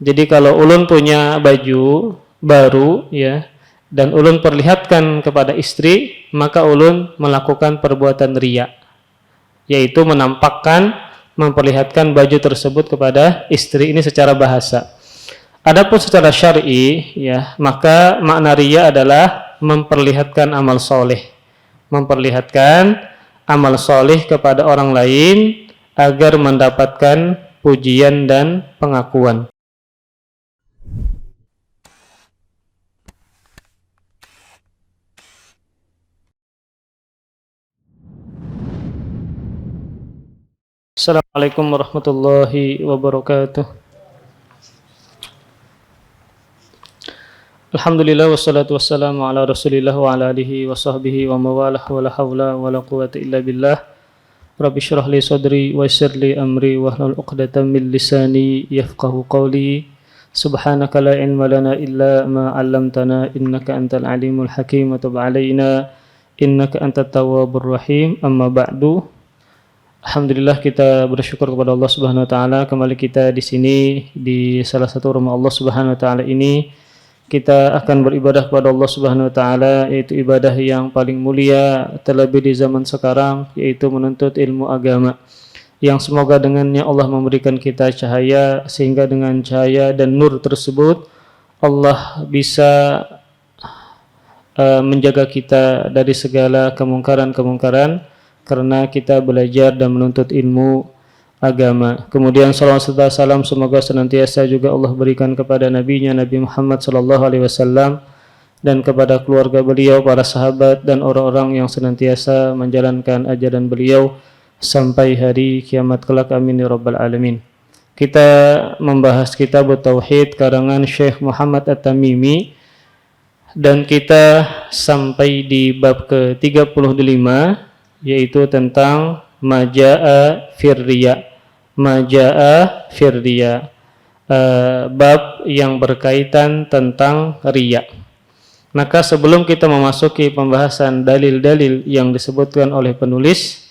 Jadi kalau ulun punya baju baru ya, dan ulun perlihatkan kepada istri, maka ulun melakukan perbuatan riya, yaitu menampakkan, memperlihatkan baju tersebut kepada istri. Ini secara bahasa. Adapun secara syar'i ya, maka makna riya adalah memperlihatkan amal soleh, memperlihatkan amal soleh kepada orang lain agar mendapatkan pujian dan pengakuan. Assalamualaikum warahmatullahi wabarakatuh. Alhamdulillah wassalatu wassalamu ala rasulillah wa ala alihi wa sahbihi wa mawalah wa la hawla wa la quwata illa billah. Rabbi syrah li sadri wa yassir li amri wa hlul 'uqdatam min lisani yafqahu qawli. Subhanaka la ilma lana illa ma 'allamtana innaka antal alimul hakim wa tub 'alaina innaka antat tawwabur rahim. Amma ba'du. Alhamdulillah, kita bersyukur kepada Allah Subhanahu wa taala, kembali kita di sini di salah satu rumah Allah Subhanahu wa taala ini. Kita akan beribadah kepada Allah Subhanahu wa taala, yaitu ibadah yang paling mulia terlebih di zaman sekarang, yaitu menuntut ilmu agama. Yang semoga dengannya Allah memberikan kita cahaya, sehingga dengan cahaya dan nur tersebut Allah bisa menjaga kita dari segala kemungkaran-kemungkaran, karena kita belajar dan menuntut ilmu agama. Kemudian salawat serta salam semoga senantiasa juga Allah berikan kepada nabinya Nabi Muhammad SAW dan kepada keluarga beliau, para sahabat dan orang-orang yang senantiasa menjalankan ajaran beliau sampai hari kiamat kelak. Amin ya rabbal alamin. Kita membahas kitab Tauhid karangan Syekh Muhammad At-Tamimi, dan kita sampai di bab ke-35, yaitu tentang Maja'a firriya. Maja'a firriya, bab yang berkaitan tentang riya. Maka sebelum kita memasuki pembahasan dalil-dalil yang disebutkan oleh penulis,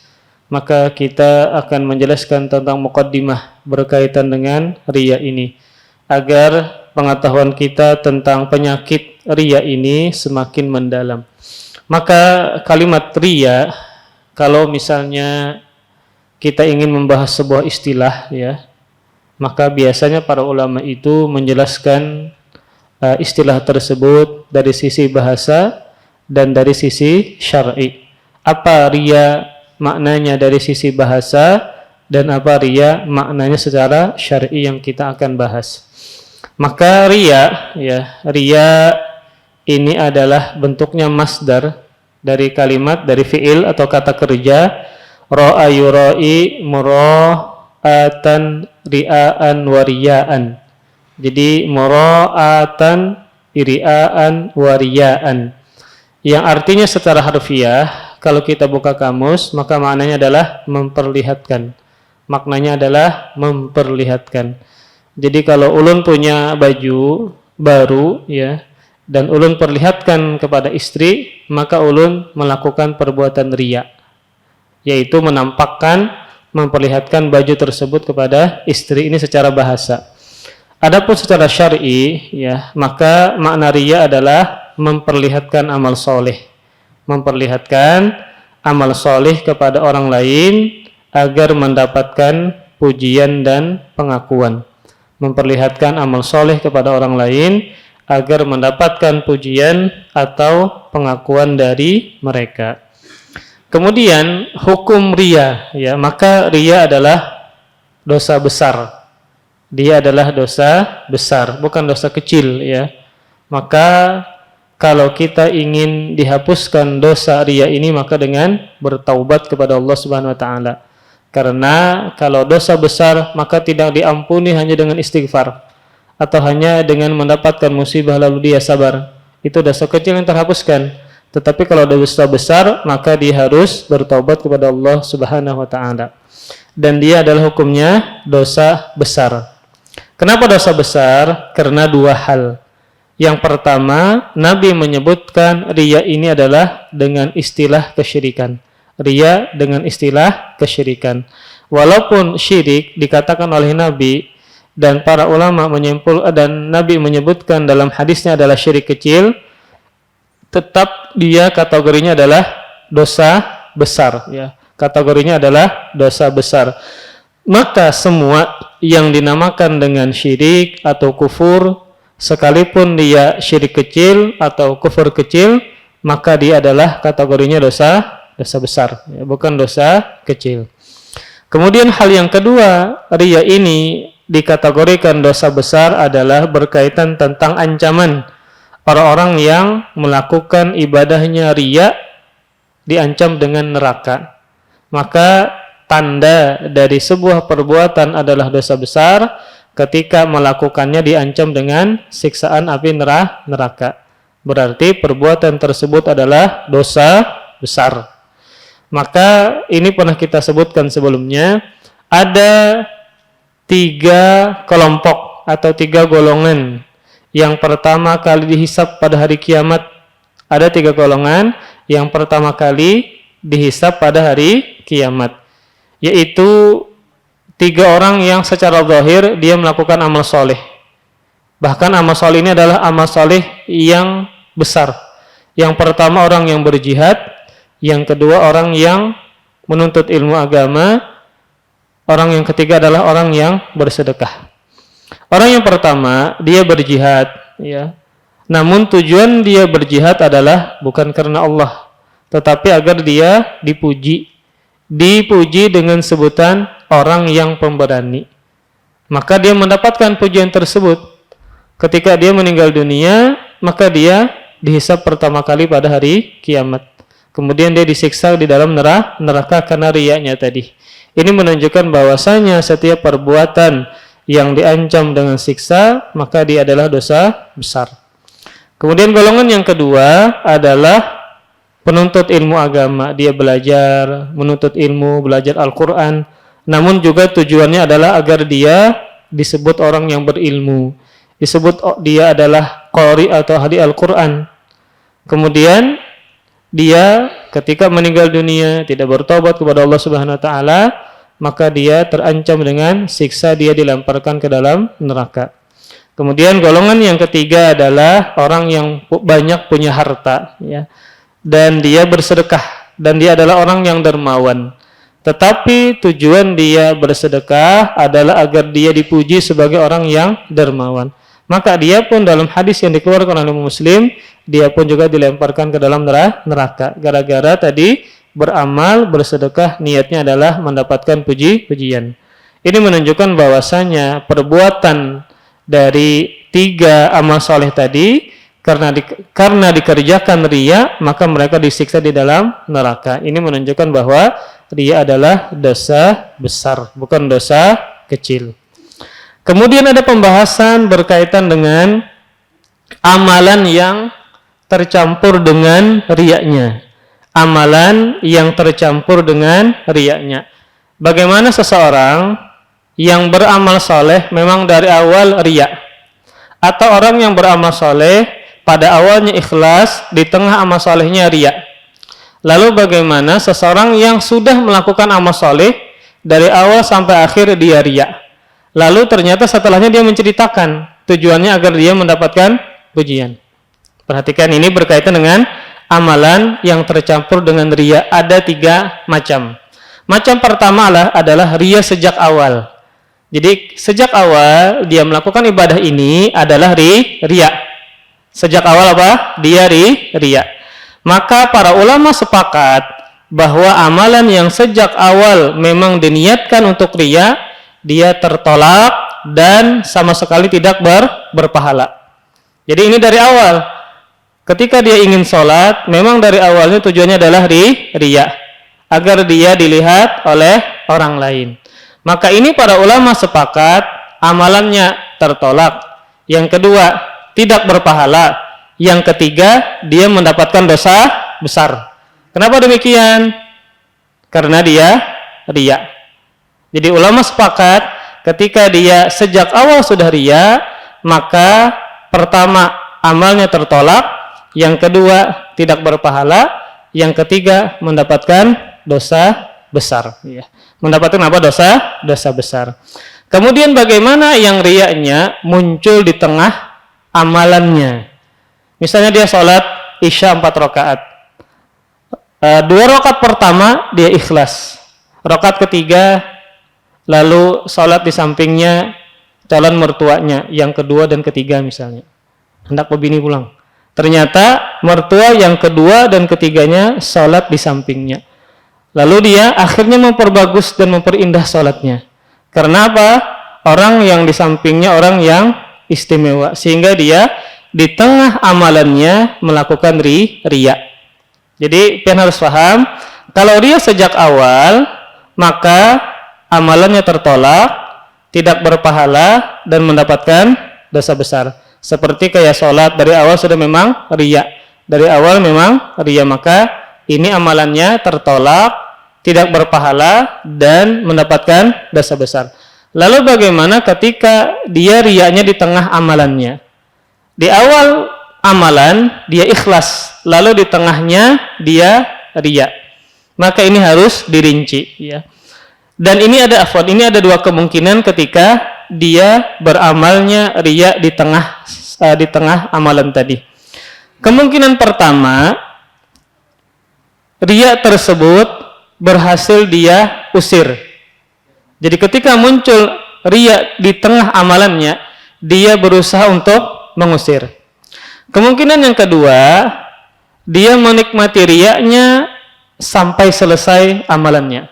maka kita akan menjelaskan tentang muqaddimah berkaitan dengan riya ini, agar pengetahuan kita tentang penyakit riya ini semakin mendalam. Maka kalimat riya, kalau misalnya kita ingin membahas sebuah istilah ya, maka biasanya para ulama itu menjelaskan istilah tersebut dari sisi bahasa dan dari sisi syar'i. Apa riya maknanya dari sisi bahasa dan apa riya maknanya secara syar'i yang kita akan bahas. Maka riya ya, riya ini adalah bentuknya masdar dari kalimat, dari fi'il atau kata kerja ra'a yura'i mura'atan ria'an wa riya'an. Jadi mura'atan ria'an wa riya'an, yang artinya secara harfiah kalau kita buka kamus maka maknanya adalah memperlihatkan. Maknanya adalah memperlihatkan. Jadi kalau ulun punya baju baru ya, dan ulun perlihatkan kepada istri, maka ulun melakukan perbuatan riya, yaitu menampakkan, memperlihatkan baju tersebut kepada istri. Ini secara bahasa. Adapun secara syar'i ya, maka makna riya adalah memperlihatkan amal soleh, memperlihatkan amal soleh kepada orang lain agar mendapatkan pujian dan pengakuan. Memperlihatkan amal soleh kepada orang lain agar mendapatkan pujian atau pengakuan dari mereka. Kemudian hukum riya ya, maka riya adalah dosa besar. Dia adalah dosa besar, bukan dosa kecil ya. Maka kalau kita ingin dihapuskan dosa riya ini, maka dengan bertaubat kepada Allah Subhanahu wa taala. Karena kalau dosa besar maka tidak diampuni hanya dengan istighfar atau hanya dengan mendapatkan musibah lalu dia sabar. Itu dosa kecil yang terhapuskan. Tetapi kalau dosa besar maka dia harus bertaubat kepada Allah Subhanahu wa taala. Dan dia adalah hukumnya dosa besar. Kenapa dosa besar? Karena dua hal. Yang pertama, Nabi menyebutkan riya ini adalah dengan istilah kesyirikan. Riya dengan istilah kesyirikan. Walaupun syirik dikatakan oleh Nabi dan para ulama dan Nabi menyebutkan dalam hadisnya adalah syirik kecil, tetap dia kategorinya adalah dosa besar, ya. Kategorinya adalah dosa besar. Maka semua yang dinamakan dengan syirik atau kufur, sekalipun dia syirik kecil atau kufur kecil, maka dia adalah kategorinya dosa besar, ya, bukan dosa kecil. Kemudian hal yang kedua, riya ini dikategorikan dosa besar adalah berkaitan tentang ancaman orang-orang yang melakukan ibadahnya riya diancam dengan neraka. Maka tanda dari sebuah perbuatan adalah dosa besar ketika melakukannya diancam dengan siksaan api neraka. Berarti perbuatan tersebut adalah dosa besar. Maka ini pernah kita sebutkan sebelumnya, ada 3 kelompok atau 3 golongan. Yang pertama kali dihisab pada hari kiamat, ada 3 golongan. Yang pertama kali dihisab pada hari kiamat, yaitu 3 orang yang secara zahir dia melakukan amal soleh. Bahkan amal soleh ini adalah amal soleh yang besar. Yang pertama orang yang berjihad, yang kedua orang yang menuntut ilmu agama, orang yang ketiga adalah orang yang bersedekah. Orang yang pertama dia berjihad, ya. Namun tujuan dia berjihad adalah bukan karena Allah, tetapi agar dia dipuji dengan sebutan orang yang pemberani. Maka dia mendapatkan pujian tersebut. Ketika dia meninggal dunia, maka dia dihisab pertama kali pada hari kiamat. Kemudian dia disiksa di dalam neraka karena riyanya tadi. Ini menunjukkan bahwasanya setiap perbuatan yang diancam dengan siksa, maka dia adalah dosa besar. Kemudian golongan yang kedua adalah penuntut ilmu agama. Dia belajar, menuntut ilmu, belajar Al-Quran. Namun juga tujuannya adalah agar dia disebut orang yang berilmu. Disebut dia adalah qari atau ahli Al-Quran. Kemudian dia ketika meninggal dunia tidak bertobat kepada Allah Subhanahu wa taala, maka dia terancam dengan siksa, dia dilemparkan ke dalam neraka. Kemudian golongan yang ketiga adalah orang yang banyak punya harta, ya. Dan dia bersedekah, dan dia adalah orang yang dermawan. Tetapi tujuan dia bersedekah adalah agar dia dipuji sebagai orang yang dermawan. Maka dia pun dalam hadis yang dikeluarkan oleh Muslim, dia pun juga dilemparkan ke dalam neraka. Gara-gara tadi beramal, bersedekah, niatnya adalah mendapatkan pujian. Ini menunjukkan bahwasanya perbuatan dari 3 amal soleh tadi, karena dikerjakan riya, maka mereka disiksa di dalam neraka. Ini menunjukkan bahwa riya adalah dosa besar, bukan dosa kecil. Kemudian ada pembahasan berkaitan dengan amalan yang tercampur dengan riyanya. Amalan yang tercampur dengan riyanya. Bagaimana seseorang yang beramal soleh memang dari awal riya, atau orang yang beramal soleh pada awalnya ikhlas, di tengah amal solehnya riya. Lalu bagaimana seseorang yang sudah melakukan amal soleh dari awal sampai akhir dia riya, lalu ternyata setelahnya dia menceritakan tujuannya agar dia mendapatkan pujian. Perhatikan, ini berkaitan dengan amalan yang tercampur dengan riya. Ada 3 macam. Macam pertama adalah riya sejak awal. Jadi sejak awal dia melakukan ibadah ini adalah riya. Sejak awal apa? Dia riya. Maka para ulama sepakat bahwa amalan yang sejak awal memang diniatkan untuk riya, dia tertolak dan sama sekali tidak berpahala. Jadi ini dari awal. Ketika dia ingin sholat, memang dari awalnya tujuannya adalah riya, agar dia dilihat oleh orang lain. Maka ini para ulama sepakat amalannya tertolak. Yang kedua, tidak berpahala. Yang ketiga, dia mendapatkan dosa besar. Kenapa demikian? Karena dia riya. Jadi ulama sepakat ketika dia sejak awal sudah riya, maka pertama amalnya tertolak, yang kedua tidak berpahala, yang ketiga mendapatkan dosa besar, ya. Mendapatkan apa? Dosa besar. Kemudian bagaimana yang riyanya muncul di tengah amalannya? Misalnya dia sholat Isya 4 rakaat. 2 rakaat pertama dia ikhlas. Rakaat ketiga lalu sholat di sampingnya calon mertuanya yang kedua dan ketiga misalnya. Hendak bini pulang. Ternyata mertua yang kedua dan ketiganya sholat di sampingnya. Lalu dia akhirnya memperbagus dan memperindah sholatnya. Karena apa? Orang yang di sampingnya orang yang istimewa. Sehingga dia di tengah amalannya melakukan riya. Jadi kalian harus paham, kalau riya sejak awal, maka amalannya tertolak, tidak berpahala, dan mendapatkan dosa besar. Seperti kayak sholat, dari awal sudah memang riya. Dari awal memang riya, maka ini amalannya tertolak, tidak berpahala, dan mendapatkan dosa besar. Lalu bagaimana ketika dia riyanya di tengah amalannya? Di awal amalan dia ikhlas, lalu di tengahnya dia riya. Maka ini harus dirinci, ya. Dan ini ada ini ada dua kemungkinan ketika dia beramalnya riya di tengah amalan tadi. Kemungkinan pertama, riya tersebut berhasil dia usir. Jadi ketika muncul riya di tengah amalannya, dia berusaha untuk mengusir. Kemungkinan yang kedua, dia menikmati riyanya sampai selesai amalannya.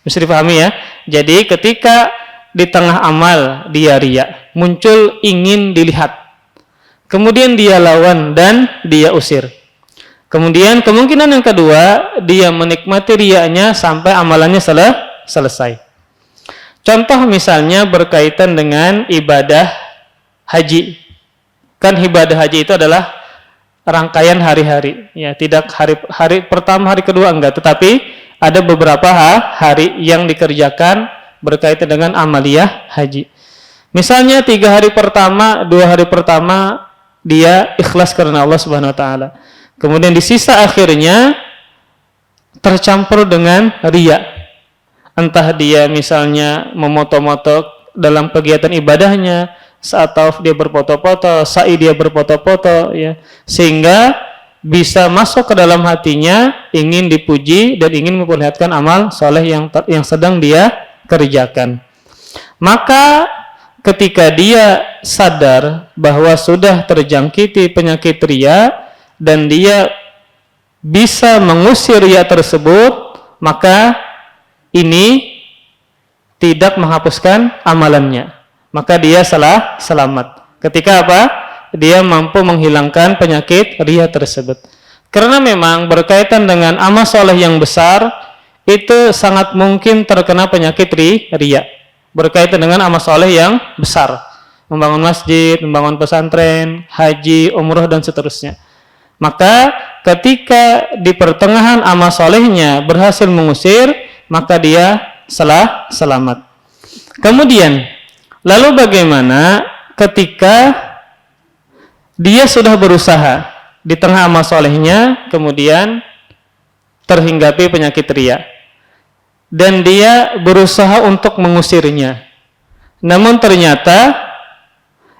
Bisa dipahami ya? Jadi ketika di tengah amal dia riya, muncul ingin dilihat. Kemudian dia lawan dan dia usir. Kemudian kemungkinan yang kedua, dia menikmati riyanya sampai amalannya selesai. Contoh misalnya berkaitan dengan ibadah haji. Kan ibadah haji itu adalah rangkaian hari-hari. Ya, tidak hari pertama, hari kedua enggak, tetapi ada beberapa hari yang dikerjakan berkaitan dengan amaliyah haji. Misalnya 3 hari pertama, 2 hari pertama dia ikhlas karena Allah Subhanahu wa taala. Kemudian di sisa akhirnya tercampur dengan riya. Entah dia misalnya memoto-moto dalam kegiatan ibadahnya, saat tawaf dia berfoto-foto, sa'i dia berfoto-foto, ya, sehingga bisa masuk ke dalam hatinya ingin dipuji dan ingin memperlihatkan amal soleh yang sedang dia kerjakan. Maka ketika dia sadar bahwa sudah terjangkiti penyakit riya dan dia bisa mengusir riya tersebut, maka ini tidak menghapuskan amalannya. Maka dia selamat. Ketika apa? Dia mampu menghilangkan penyakit riya tersebut. Karena memang berkaitan dengan amal soleh yang besar, itu sangat mungkin terkena penyakit riya. Berkaitan dengan amal soleh yang besar. Membangun masjid, membangun pesantren, haji, umroh, dan seterusnya. Maka ketika di pertengahan amal solehnya berhasil mengusir, maka dia selamat. Kemudian, lalu bagaimana ketika dia sudah berusaha di tengah amal solehnya, kemudian terhinggapi penyakit riya, dan dia berusaha untuk mengusirnya, namun ternyata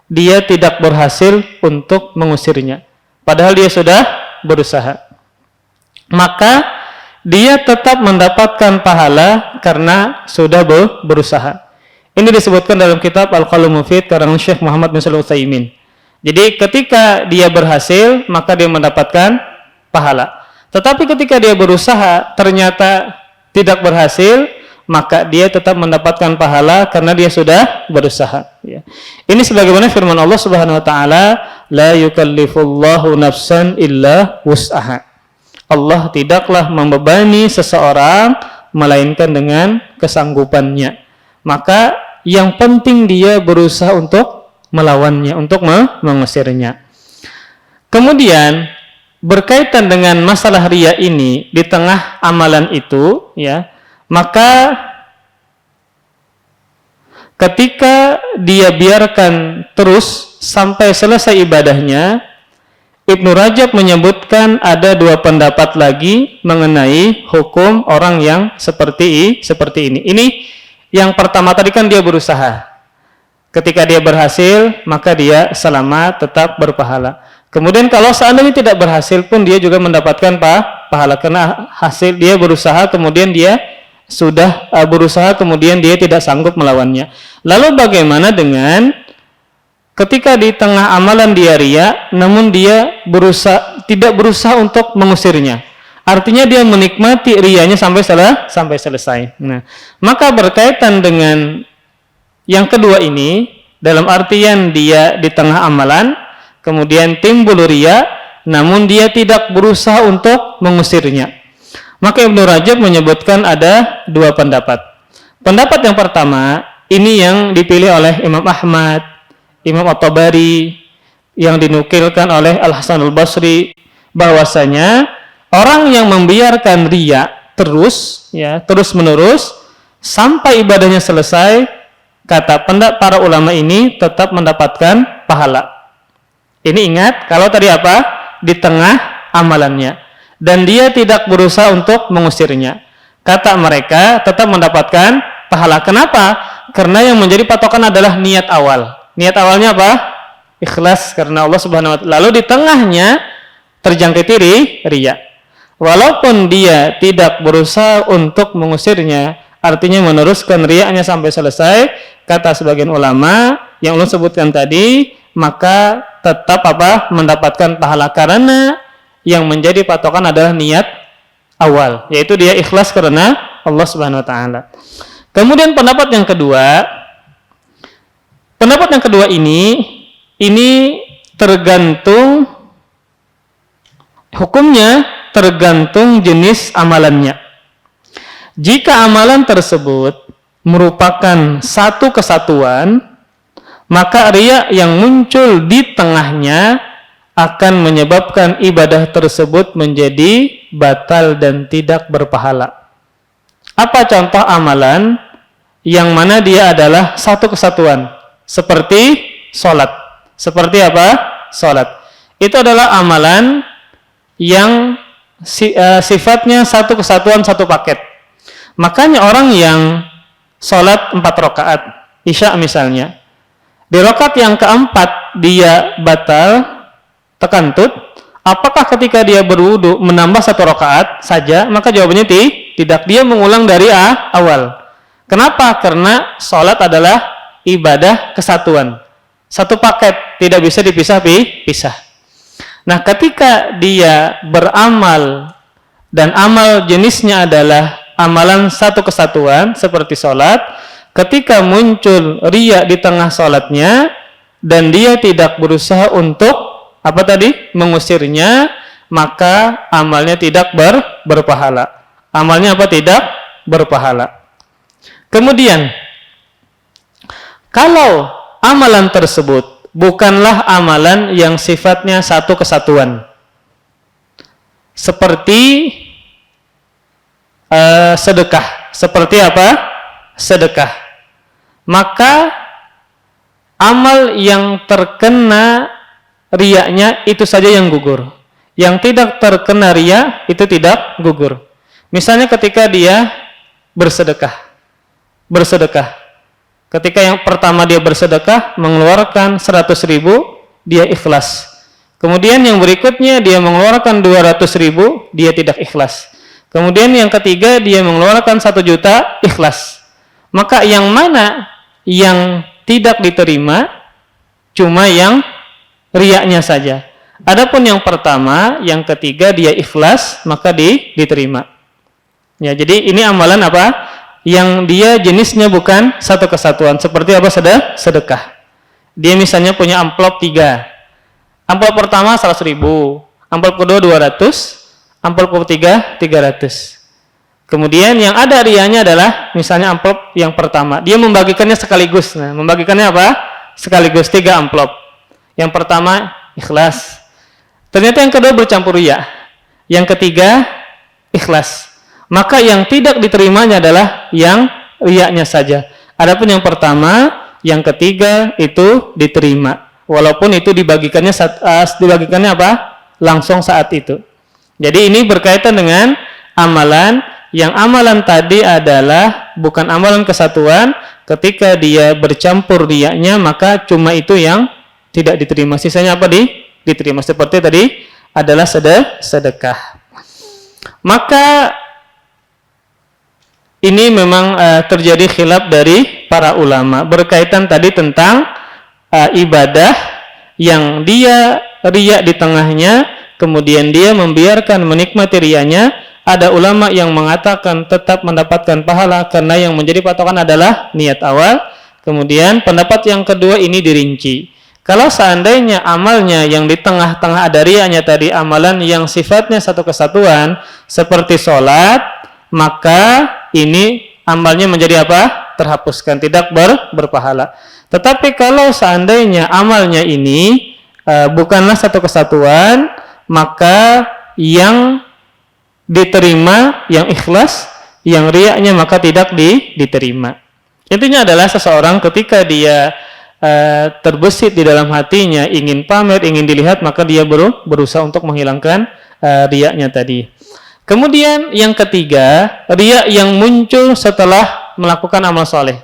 dia tidak berhasil untuk mengusirnya, padahal dia sudah berusaha. Maka dia tetap mendapatkan pahala karena sudah berusaha. Ini disebutkan dalam kitab Al-Qaulul Mufid karangan Syekh Muhammad bin Shalih Al-Utsaimin. Jadi ketika dia berhasil, maka dia mendapatkan pahala. Tetapi ketika dia berusaha ternyata tidak berhasil, maka dia tetap mendapatkan pahala karena dia sudah berusaha, ya. Ini sebagaimana firman Allah Subhanahu wa taala, la yukallifullahu nafsan illa wus'aha. Allah tidaklah membebani seseorang melainkan dengan kesanggupannya. Maka yang penting dia berusaha untuk melawannya, untuk mengusirnya. Kemudian berkaitan dengan masalah riya ini di tengah amalan itu, ya, maka ketika dia biarkan terus sampai selesai ibadahnya, Ibnu Rajab menyebutkan ada 2 pendapat lagi mengenai hukum orang yang seperti ini. Yang pertama tadi kan dia berusaha. Ketika dia berhasil, maka dia selamat, tetap berpahala. Kemudian kalau seandainya tidak berhasil pun dia juga mendapatkan pahala karena hasil dia berusaha, kemudian dia sudah berusaha, kemudian dia tidak sanggup melawannya. Lalu bagaimana dengan ketika di tengah amalan dia riya, namun dia tidak berusaha untuk mengusirnya? Artinya dia menikmati riyanya sampai selesai. Nah, maka berkaitan dengan yang kedua ini, dalam artian dia di tengah amalan, kemudian timbul riya, namun dia tidak berusaha untuk mengusirnya. Maka Ibnu Rajab menyebutkan ada dua pendapat. Pendapat yang pertama, ini yang dipilih oleh Imam Ahmad, Imam At-Tabari, yang dinukilkan oleh Al-Hasan Al-Basri, bahwasanya orang yang membiarkan riya terus menerus sampai ibadahnya selesai, kata pendapat para ulama ini tetap mendapatkan pahala. Ini ingat, kalau tadi apa? Di tengah amalannya. Dan dia tidak berusaha untuk mengusirnya. Kata mereka tetap mendapatkan pahala. Kenapa? Karena yang menjadi patokan adalah niat awal. Niat awalnya apa? Ikhlas karena Allah Subhanahu wa Ta'ala. Lalu di tengahnya terjangkiti riya. Walaupun dia tidak berusaha untuk mengusirnya, artinya meneruskan riyanya sampai selesai, kata sebagian ulama yang ulun sebutkan tadi, maka tetap mendapatkan pahala karena yang menjadi patokan adalah niat awal, yaitu dia ikhlas karena Allah Subhanahu wa Ta'ala. Kemudian pendapat yang kedua ini tergantung hukumnya, tergantung jenis amalannya. Jika amalan tersebut merupakan satu kesatuan, maka riya yang muncul di tengahnya akan menyebabkan ibadah tersebut menjadi batal dan tidak berpahala. Apa contoh amalan yang mana dia adalah satu kesatuan? Seperti sholat. Seperti apa? Sholat. Itu adalah amalan yang sifatnya satu kesatuan, satu paket. Makanya orang yang sholat 4 rakaat, isya misalnya, di rakaat yang keempat dia batal, tekantut, apakah ketika dia berwudu menambah 1 rakaat saja? Maka jawabannya tidak. Dia mengulang dari awal. Kenapa? Karena sholat adalah ibadah kesatuan, satu paket, tidak bisa dipisah-pisah. Nah, ketika dia beramal dan amal jenisnya adalah amalan satu kesatuan seperti sholat, ketika muncul riya di tengah sholatnya dan dia tidak berusaha untuk mengusirnya, maka amalnya tidak berpahala. Amalnya tidak berpahala. Kemudian kalau amalan tersebut bukanlah amalan yang sifatnya satu kesatuan, seperti sedekah. Seperti apa? Sedekah. Maka amal yang terkena riyanya itu saja yang gugur. Yang tidak terkena riya itu tidak gugur. Misalnya ketika dia bersedekah. Ketika yang pertama dia bersedekah, mengeluarkan 100.000, dia ikhlas. Kemudian yang berikutnya dia mengeluarkan 200.000, dia tidak ikhlas. Kemudian yang ketiga dia mengeluarkan 1 juta, ikhlas. Maka yang mana yang tidak diterima? Cuma yang riyanya saja. Adapun yang pertama, yang ketiga dia ikhlas, maka diterima. Ya, jadi ini amalan apa? Yang dia jenisnya bukan satu kesatuan. Seperti apa? Sedekah. Dia misalnya punya amplop 3. Amplop pertama 100.000, amplop kedua 200, amplop ketiga 300. Kemudian yang ada riyanya adalah misalnya amplop yang pertama, dia membagikannya sekaligus. Nah, membagikannya apa? Sekaligus 3 amplop. Yang pertama ikhlas. Ternyata yang kedua bercampur riya. Yang ketiga ikhlas. Maka yang tidak diterimanya adalah yang riyanya saja. Adapun yang pertama, yang ketiga itu diterima. Walaupun itu dibagikannya apa? Langsung saat itu. Jadi ini berkaitan dengan amalan yang amalan tadi adalah bukan amalan kesatuan, ketika dia bercampur riyanya maka cuma itu yang tidak diterima, sisanya apa diterima. Seperti tadi adalah sedekah. Maka ini memang terjadi khilaf dari para ulama berkaitan tadi tentang ibadah yang dia riya di tengahnya, kemudian dia membiarkan menikmati riyanya. Ada ulama yang mengatakan tetap mendapatkan pahala karena yang menjadi patokan adalah niat awal. Kemudian pendapat yang kedua ini dirinci. Kalau seandainya amalnya yang di tengah-tengah ada riyanya tadi amalan yang sifatnya satu kesatuan seperti sholat, maka ini amalnya menjadi apa? Terhapuskan, tidak berpahala. Tetapi kalau seandainya amalnya ini bukanlah satu kesatuan, maka yang diterima yang ikhlas, yang riyanya maka tidak diterima. Intinya adalah seseorang ketika dia terbesit di dalam hatinya ingin pamer, ingin dilihat, maka dia berusaha untuk menghilangkan riyanya tadi. Kemudian yang ketiga, riya yang muncul setelah melakukan amal soleh.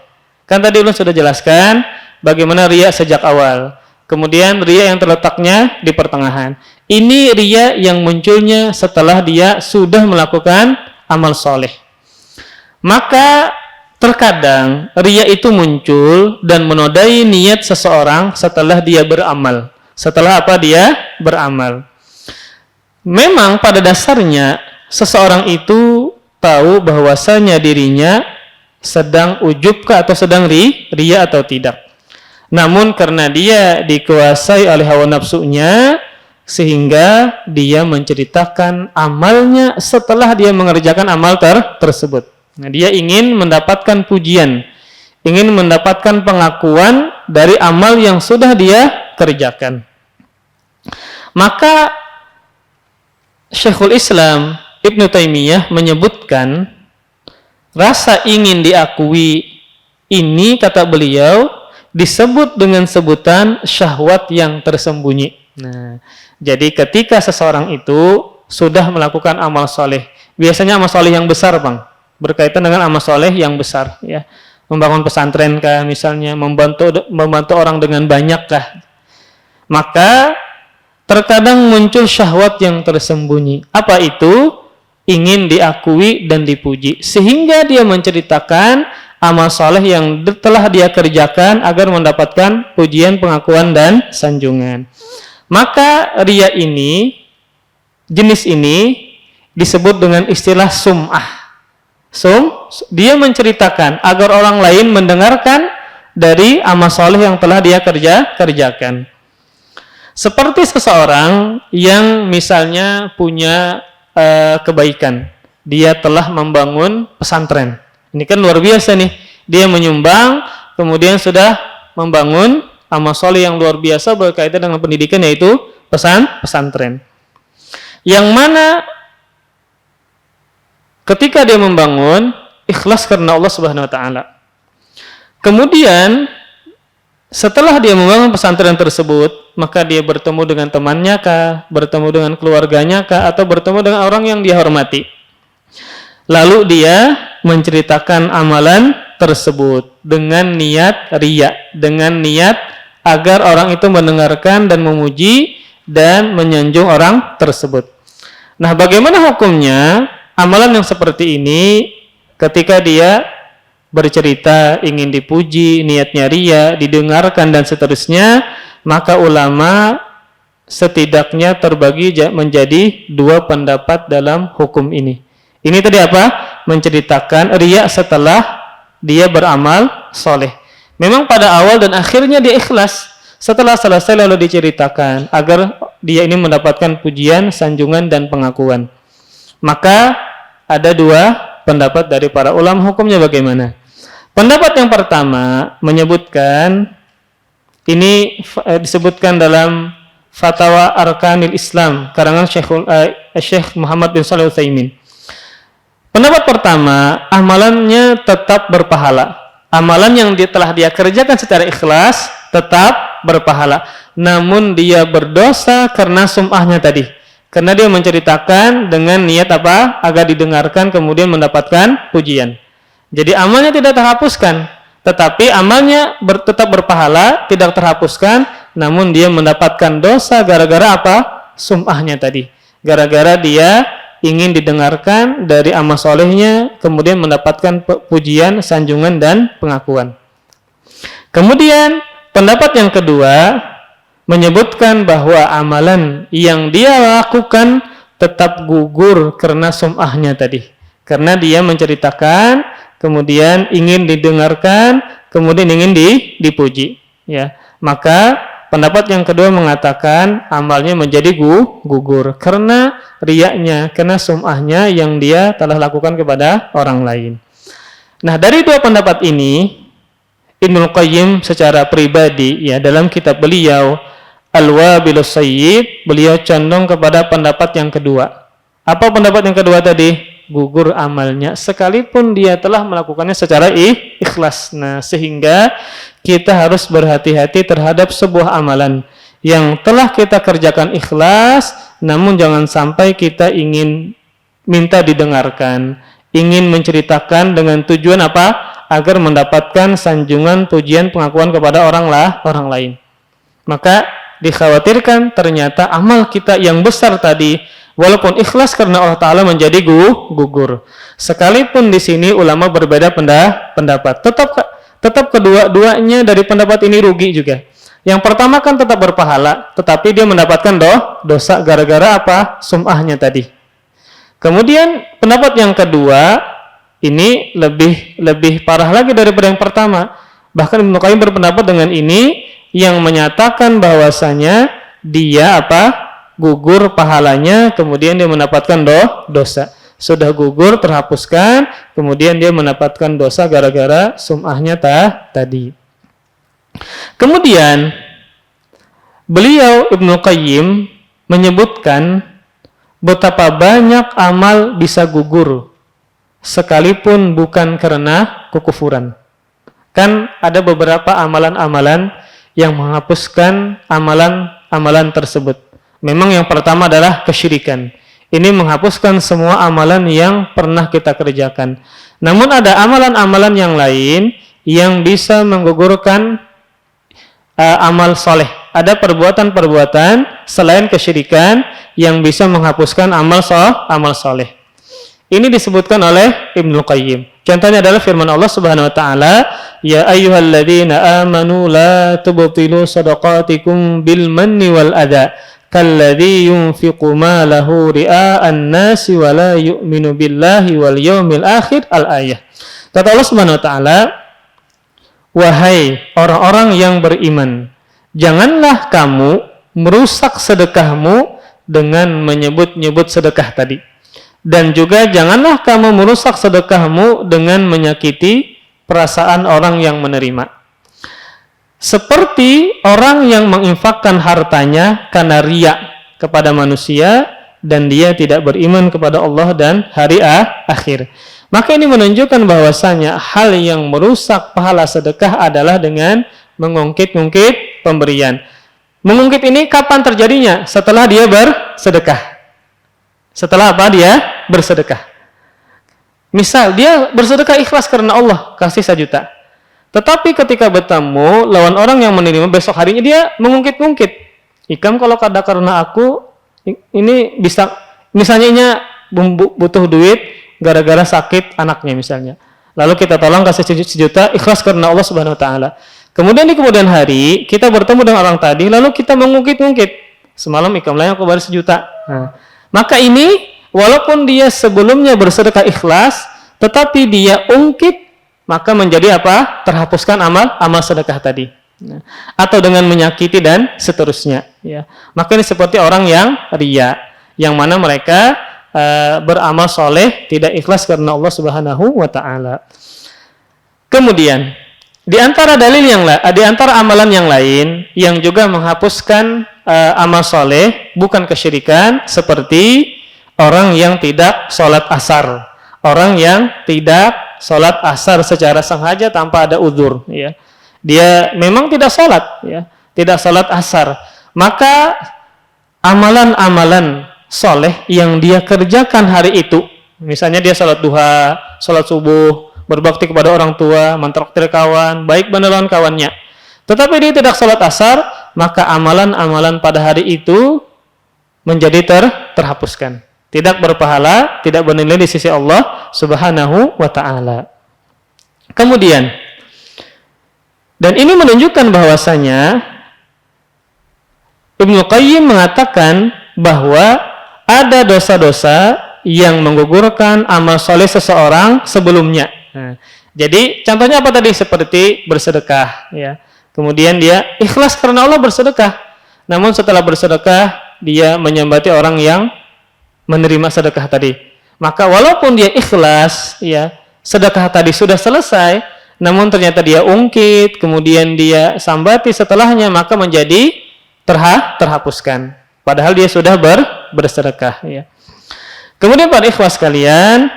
Kan tadi ulun sudah jelaskan bagaimana riya sejak awal. Kemudian riya yang terletaknya di pertengahan. Ini riya yang munculnya setelah dia sudah melakukan amal soleh. Maka terkadang riya itu muncul dan menodai niat seseorang setelah dia beramal. Setelah apa dia beramal? Memang pada dasarnya seseorang itu tahu bahwasanya dirinya sedang ujubkah atau sedang riya atau tidak. Namun karena dia dikuasai oleh hawa nafsunya, sehingga dia menceritakan amalnya setelah dia mengerjakan amal tersebut. Nah, dia ingin mendapatkan pujian, ingin mendapatkan pengakuan dari amal yang sudah dia kerjakan. Maka Syekhul Islam Ibnu Taimiyah menyebutkan rasa ingin diakui ini, kata beliau, disebut dengan sebutan syahwat yang tersembunyi. Nah, jadi ketika seseorang itu sudah melakukan amal soleh, biasanya amal soleh yang besar, Bang, berkaitan dengan amal soleh yang besar, ya, membangun pesantren kah, misalnya membantu orang dengan banyak kah, maka terkadang muncul syahwat yang tersembunyi. Apa itu? Ingin diakui dan dipuji, sehingga dia menceritakan amal soleh yang telah dia kerjakan agar mendapatkan pujian, pengakuan, dan sanjungan. Maka riya ini, jenis ini disebut dengan istilah sum'ah. Dia menceritakan agar orang lain mendengarkan dari amal soleh yang telah dia kerjakan. Seperti seseorang yang misalnya punya kebaikan, dia telah membangun pesantren. Ini kan luar biasa nih, dia menyumbang, kemudian sudah membangun amal soleh yang luar biasa berkaitan dengan pendidikan, yaitu pesantren. Yang mana ketika dia membangun, ikhlas karena Allah Subhanahu wa taala. Kemudian setelah dia membangun pesantren tersebut, maka dia bertemu dengan temannya kah, bertemu dengan keluarganya kah, atau bertemu dengan orang yang dia hormati. Lalu dia menceritakan amalan tersebut dengan niat riya, dengan niat agar orang itu mendengarkan dan memuji dan menyanjung orang tersebut. Nah, bagaimana hukumnya amalan yang seperti ini ketika dia bercerita ingin dipuji, niatnya riya, didengarkan dan seterusnya? Maka ulama setidaknya terbagi menjadi dua pendapat dalam hukum ini. Ini tadi apa? Menceritakan riya setelah dia beramal soleh. Memang pada awal dan akhirnya dia ikhlas. Setelah selesai lalu diceritakan agar dia ini mendapatkan pujian, sanjungan, dan pengakuan. Maka ada dua pendapat dari para ulama, hukumnya bagaimana? Pendapat yang pertama menyebutkan, ini disebutkan dalam Fatwa Arkanil Islam karangan Syekh Muhammad bin Shalih Al-Utsaimin. Pendapat pertama, amalannya tetap berpahala. Amalan yang telah dia kerjakan secara ikhlas tetap berpahala. Namun dia berdosa karena sum'ahnya tadi, Karena dia menceritakan dengan niat apa? Agar didengarkan kemudian mendapatkan pujian. Jadi amalnya tidak terhapuskan, tetapi amalnya tetap berpahala, tidak terhapuskan, namun dia mendapatkan dosa gara-gara apa? Sum'ahnya tadi. Gara-gara dia ingin didengarkan dari amal solehnya, kemudian mendapatkan pujian, sanjungan, dan pengakuan. Kemudian pendapat yang kedua menyebutkan bahwa amalan yang dia lakukan tetap gugur karena sum'ahnya tadi. Karena dia menceritakan, kemudian ingin didengarkan, kemudian ingin dipuji. Ya, maka pendapat yang kedua mengatakan amalnya menjadi gugur karena riyaknya, karena sum'ahnya yang dia telah lakukan kepada orang lain. Nah, dari dua pendapat ini, Ibnul Qayyim secara pribadi ya dalam kitab beliau Al-Wabilus Sayyib, beliau condong kepada pendapat yang kedua. Apa pendapat yang kedua tadi? Gugur amalnya sekalipun dia telah melakukannya secara ikhlas. Nah, sehingga kita harus berhati-hati terhadap sebuah amalan yang telah kita kerjakan ikhlas, namun jangan sampai kita ingin minta didengarkan, ingin menceritakan dengan tujuan apa? Agar mendapatkan sanjungan, pujian, pengakuan kepada orang lain. Maka dikhawatirkan ternyata amal kita yang besar tadi walaupun ikhlas karena Allah Ta'ala menjadi gugur. Sekalipun di sini ulama berbeda pendapat, tetap kedua-duanya dari pendapat ini rugi juga. Yang pertama kan tetap berpahala, tetapi dia mendapatkan dosa gara-gara apa? Sum'ahnya tadi. Kemudian pendapat yang kedua ini lebih parah lagi daripada yang pertama. Bahkan Ibnu Qayyim berpendapat dengan ini yang menyatakan bahwasanya dia apa? Gugur pahalanya, kemudian dia mendapatkan dosa. Sudah gugur terhapuskan, kemudian dia mendapatkan dosa gara-gara sum'ahnya tadi. Kemudian beliau Ibnu Qayyim menyebutkan betapa banyak amal bisa gugur sekalipun bukan karena kekufuran. Kan ada beberapa amalan-amalan yang menghapuskan amalan-amalan tersebut. Memang yang pertama adalah kesyirikan. Ini menghapuskan semua amalan yang pernah kita kerjakan. Namun ada amalan-amalan yang lain yang bisa menggugurkan amal soleh. Ada perbuatan-perbuatan selain kesyirikan yang bisa menghapuskan amal soleh. Ini disebutkan oleh Ibnu Qayyim. Contohnya adalah firman Allah Subhanahu wa taala, "Ya ayyuhalladzina amanu la tubtilu shadaqatikum bil manni wal adha." Kalladzi yunfiqu malahu ria'an nasi wa la yu'minu billahi wal yawmil akhir al-ayah. Kata Allah Subhanahu wa taala, wahai orang-orang yang beriman, janganlah kamu merusak sedekahmu dengan menyebut-nyebut sedekah tadi. Dan juga janganlah kamu merusak sedekahmu dengan menyakiti perasaan orang yang menerima. Seperti orang yang menginfakkan hartanya karena riya kepada manusia dan dia tidak beriman kepada Allah dan hari akhir. Maka ini menunjukkan bahwasanya hal yang merusak pahala sedekah adalah dengan mengungkit-ungkit pemberian. Mengungkit ini kapan terjadinya? Setelah dia bersedekah. Setelah apa? Dia bersedekah. Misal dia bersedekah ikhlas karena Allah, kasih 1 juta. Tetapi ketika bertemu lawan orang yang menerima, besok harinya dia mengungkit-ungkit. Ikam kalau kada karena aku ini bisa, misalnya butuh duit gara-gara sakit anaknya misalnya. Lalu kita tolong kasih 1 juta ikhlas karena Allah Subhanahu wa taala. Kemudian di kemudian hari kita bertemu dengan orang tadi, lalu kita mengungkit-ungkit. Semalam ikam lain aku baru 1 juta. Nah, maka ini walaupun dia sebelumnya bersedekah ikhlas, tetapi dia ungkit, maka menjadi apa? Terhapuskan amal sedekah tadi. Nah, atau dengan menyakiti dan seterusnya. Ya. Maka ini seperti orang yang riya, yang mana mereka beramal soleh tidak ikhlas karena Allah Subhanahu wa taala. Kemudian di antara di antara amalan yang lain yang juga menghapuskan amal soleh bukan kesyirikan, seperti orang yang tidak sholat asar, orang yang tidak sholat asar secara sengaja tanpa ada uzur, ya. Dia memang tidak sholat, ya, tidak sholat asar. Maka amalan-amalan soleh yang dia kerjakan hari itu, misalnya dia sholat duha, sholat subuh, berbakti kepada orang tua, mentraktir kawan, baik benar lawan kawannya, tetapi dia tidak sholat asar, maka amalan-amalan pada hari itu menjadi terhapuskan, tidak berpahala, tidak bernilai di sisi Allah Subhanahu wa ta'ala. Kemudian, dan ini menunjukkan bahwasanya Ibnu Qayyim mengatakan bahwa ada dosa-dosa yang menggugurkan amal soleh seseorang sebelumnya. Nah, jadi contohnya apa tadi? Seperti bersedekah, ya. Kemudian dia ikhlas karena Allah bersedekah, namun setelah bersedekah dia menyambati orang yang menerima sedekah tadi. Maka walaupun dia ikhlas, ya, sedekah tadi sudah selesai, namun ternyata dia ungkit, kemudian dia sambati setelahnya, maka menjadi terhapuskan. Padahal dia sudah bersedekah, ya. Kemudian para ikhwas sekalian,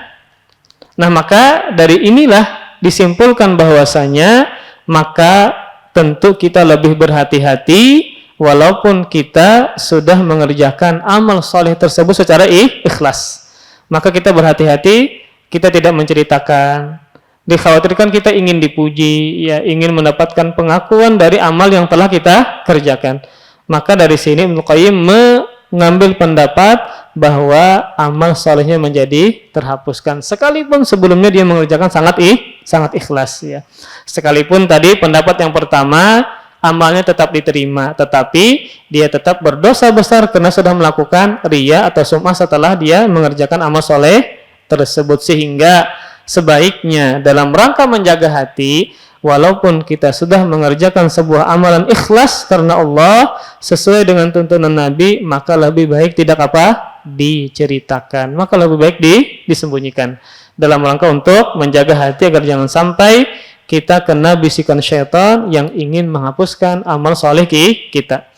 nah maka dari inilah disimpulkan bahwasanya maka tentu kita lebih berhati-hati walaupun kita sudah mengerjakan amal soleh tersebut secara ikhlas. Maka kita berhati-hati, kita tidak menceritakan. Dikhawatirkan kita ingin dipuji, ya, ingin mendapatkan pengakuan dari amal yang telah kita kerjakan. Maka dari sini Ibnu Qayyim mengambil pendapat bahwa amal solehnya menjadi terhapuskan sekalipun sebelumnya dia mengerjakan sangat ikhlas, ya. Sekalipun tadi pendapat yang pertama amalnya tetap diterima, tetapi dia tetap berdosa besar karena sudah melakukan riya atau sum'ah setelah dia mengerjakan amal soleh tersebut. Sehingga sebaiknya dalam rangka menjaga hati, walaupun kita sudah mengerjakan sebuah amalan ikhlas karena Allah sesuai dengan tuntunan Nabi, maka lebih baik tidak diceritakan, maka lebih baik disembunyikan dalam rangka untuk menjaga hati agar jangan sampai kita kena bisikan syaitan yang ingin menghapuskan amal soleh kita.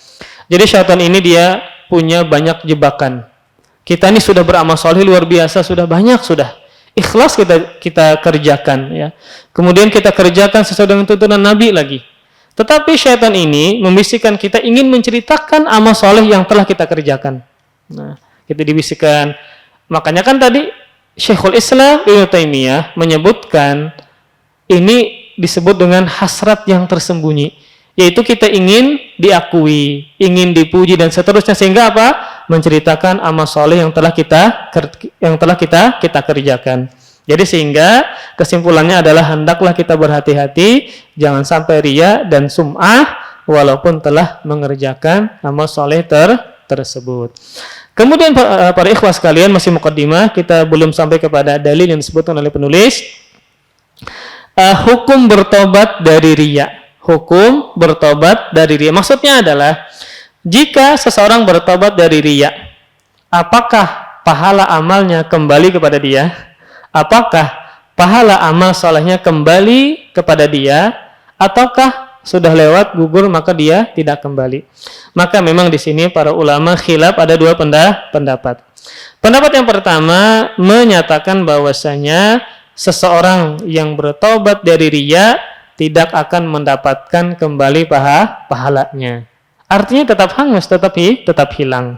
Jadi syaitan ini dia punya banyak jebakan. Kita ini sudah beramal soleh luar biasa, sudah banyak, sudah ikhlas kita kerjakan, ya. Kemudian kita kerjakan sesuai dengan tuntunan Nabi lagi. Tetapi syaitan ini membisikkan kita ingin menceritakan amal soleh yang telah kita kerjakan. Nah, kita dibisikkan. Makanya kan tadi Syekhul Islam Ibnu Taimiyah menyebutkan ini disebut dengan hasrat yang tersembunyi, yaitu kita ingin diakui, ingin dipuji dan seterusnya, sehingga apa? Menceritakan amal soleh yang telah kita kerjakan. Jadi sehingga kesimpulannya adalah hendaklah kita berhati-hati, jangan sampai riya dan sum'ah walaupun telah mengerjakan amal soleh tersebut. Kemudian para ikhwah sekalian, masih mukaddimah, kita belum sampai kepada dalil yang disebutkan oleh penulis. Hukum bertobat dari riya. Hukum bertobat dari riya. Maksudnya adalah jika seseorang bertobat dari riya, apakah pahala amalnya kembali kepada dia? Apakah pahala amal solehnya kembali kepada dia? Ataukah sudah lewat, gugur, maka dia tidak kembali? Maka memang di sini para ulama khilaf, ada dua pendapat. Pendapat yang pertama menyatakan bahwasanya seseorang yang bertobat dari riya tidak akan mendapatkan kembali pahalanya. Artinya tetap hangus, tetap hilang.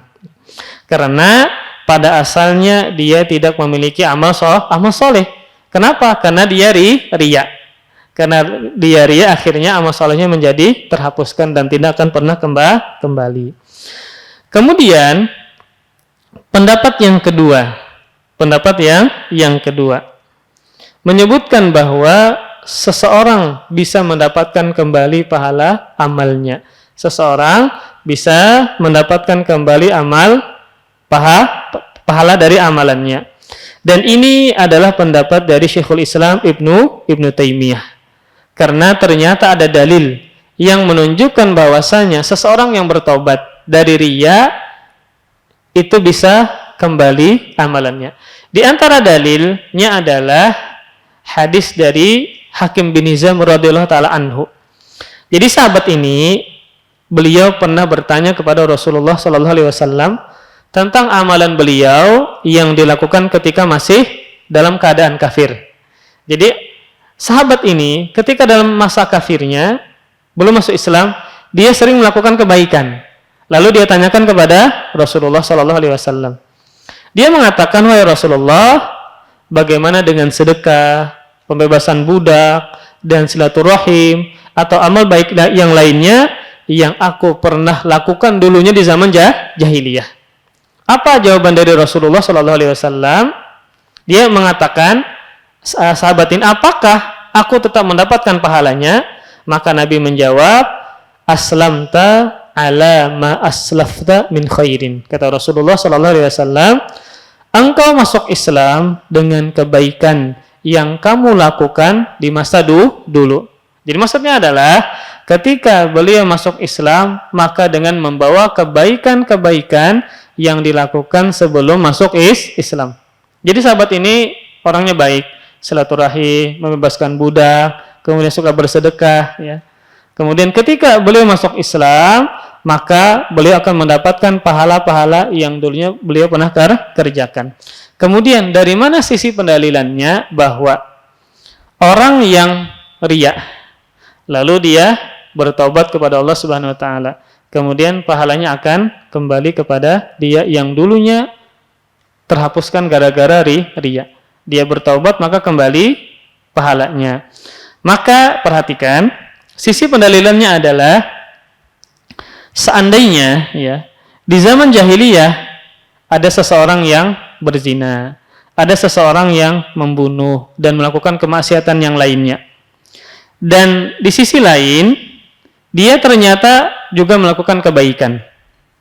Karena pada asalnya dia tidak memiliki amal soleh. Kenapa? Karena dia riya. Karena dia riya, akhirnya amal solehnya menjadi terhapuskan dan tidak akan pernah kembali. Kemudian pendapat yang kedua menyebutkan bahwa seseorang bisa mendapatkan kembali pahala amalnya. Seseorang bisa mendapatkan kembali pahala dari amalannya. Dan ini adalah pendapat dari Syekhul Islam Ibnu Taimiyah. Karena ternyata ada dalil yang menunjukkan bahwasanya seseorang yang bertobat dari riya itu bisa kembali amalannya. Di antara dalilnya adalah hadis dari Hakim bin Hizam radhiyallahu taala anhu. Jadi sahabat ini, beliau pernah bertanya kepada Rasulullah sallallahu alaihi wasallam tentang amalan beliau yang dilakukan ketika masih dalam keadaan kafir. Jadi sahabat ini ketika dalam masa kafirnya, belum masuk Islam, dia sering melakukan kebaikan. Lalu dia tanyakan kepada Rasulullah sallallahu alaihi wasallam, Dia mengatakan, wahai Rasulullah, bagaimana dengan sedekah, pembebasan budak, dan silaturahim, atau amal baik yang lainnya yang aku pernah lakukan dulunya di zaman jahiliyah. Apa jawaban dari Rasulullah SAW? Dia mengatakan, sahabat ini, apakah aku tetap mendapatkan pahalanya? Maka Nabi menjawab, aslamta ala ma aslafta min khairin. Kata Rasulullah SAW, engkau masuk Islam dengan kebaikan yang kamu lakukan di masa dulu. Jadi maksudnya adalah ketika beliau masuk Islam, maka dengan membawa kebaikan-kebaikan yang dilakukan sebelum masuk Islam. Jadi sahabat ini orangnya baik, silaturahim, membebaskan budak, kemudian suka bersedekah, ya. Kemudian ketika beliau masuk Islam, maka beliau akan mendapatkan pahala-pahala yang dulunya beliau pernah kerjakan. Kemudian dari mana sisi pendalilannya bahwa orang yang riya, lalu dia bertobat kepada Allah Subhanahu wa taala, kemudian pahalanya akan kembali kepada dia yang dulunya terhapuskan gara-gara riya. Dia bertaubat maka kembali pahalanya. Maka perhatikan, sisi pendalilannya adalah seandainya ya di zaman jahiliyah ada seseorang yang berzina, ada seseorang yang membunuh dan melakukan kemaksiatan yang lainnya. Dan di sisi lain dia ternyata juga melakukan kebaikan.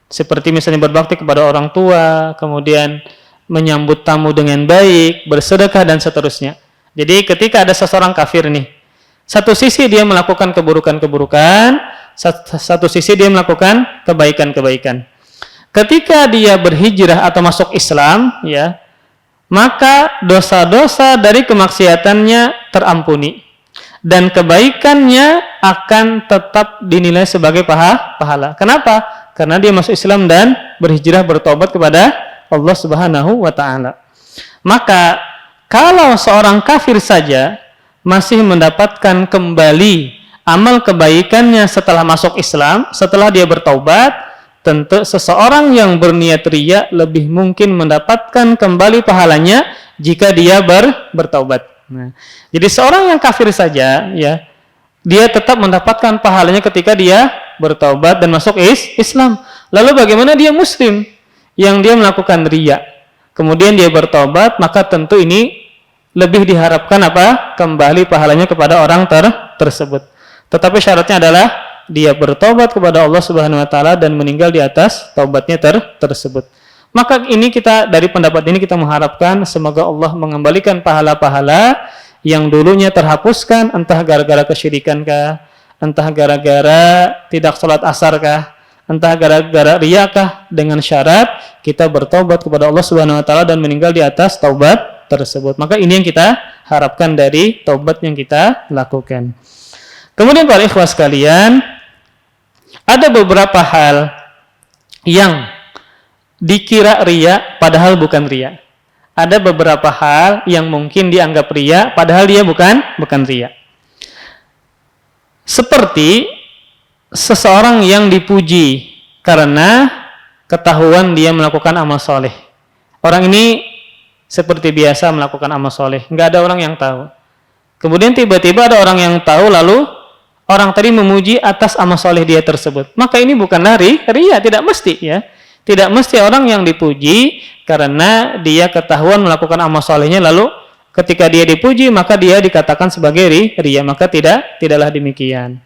Seperti misalnya berbakti kepada orang tua, kemudian menyambut tamu dengan baik, bersedekah dan seterusnya. Jadi ketika ada seseorang kafir nih, satu sisi dia melakukan keburukan-keburukan, satu sisi dia melakukan kebaikan-kebaikan. Ketika dia berhijrah atau masuk Islam, ya, maka dosa-dosa dari kemaksiatannya terampuni dan kebaikannya akan tetap dinilai sebagai pahala. Kenapa? Karena dia masuk Islam dan berhijrah bertobat kepada Allah Subhanahu wa taala. Maka kalau seorang kafir saja masih mendapatkan kembali amal kebaikannya setelah masuk Islam, setelah dia bertaubat, tentu seseorang yang berniat riya lebih mungkin mendapatkan kembali pahalanya jika dia bertaubat. Nah, jadi seorang yang kafir saja, ya, dia tetap mendapatkan pahalanya ketika dia bertaubat dan masuk Islam. Lalu bagaimana dia Muslim yang dia melakukan riya, kemudian dia bertaubat, maka tentu ini lebih diharapkan apa? Kembali pahalanya kepada orang tersebut. Tetapi syaratnya adalah dia bertobat kepada Allah Subhanahu wa taala dan meninggal di atas taubatnya tersebut. Maka ini kita dari pendapat ini kita mengharapkan semoga Allah mengembalikan pahala-pahala yang dulunya terhapuskan, entah gara-gara kesyirikan kah, entah gara-gara tidak sholat asar kah, entah gara-gara riya kah, dengan syarat kita bertobat kepada Allah Subhanahu wa taala dan meninggal di atas taubat tersebut. Maka ini yang kita harapkan dari taubat yang kita lakukan. Kemudian para ikhwas sekalian, ada beberapa hal yang dikira riya padahal bukan riya. Ada beberapa hal yang mungkin dianggap riya padahal dia bukan riya. Seperti seseorang yang dipuji karena ketahuan dia melakukan amal soleh. Orang ini seperti biasa melakukan amal soleh, nggak ada orang yang tahu. Kemudian tiba-tiba ada orang yang tahu, lalu orang tadi memuji atas amal soleh dia tersebut. Maka ini bukanlah riya, tidak mesti ya. Tidak mesti orang yang dipuji karena dia ketahuan melakukan amal solehnya, lalu ketika dia dipuji maka dia dikatakan sebagai riya. Maka tidaklah demikian.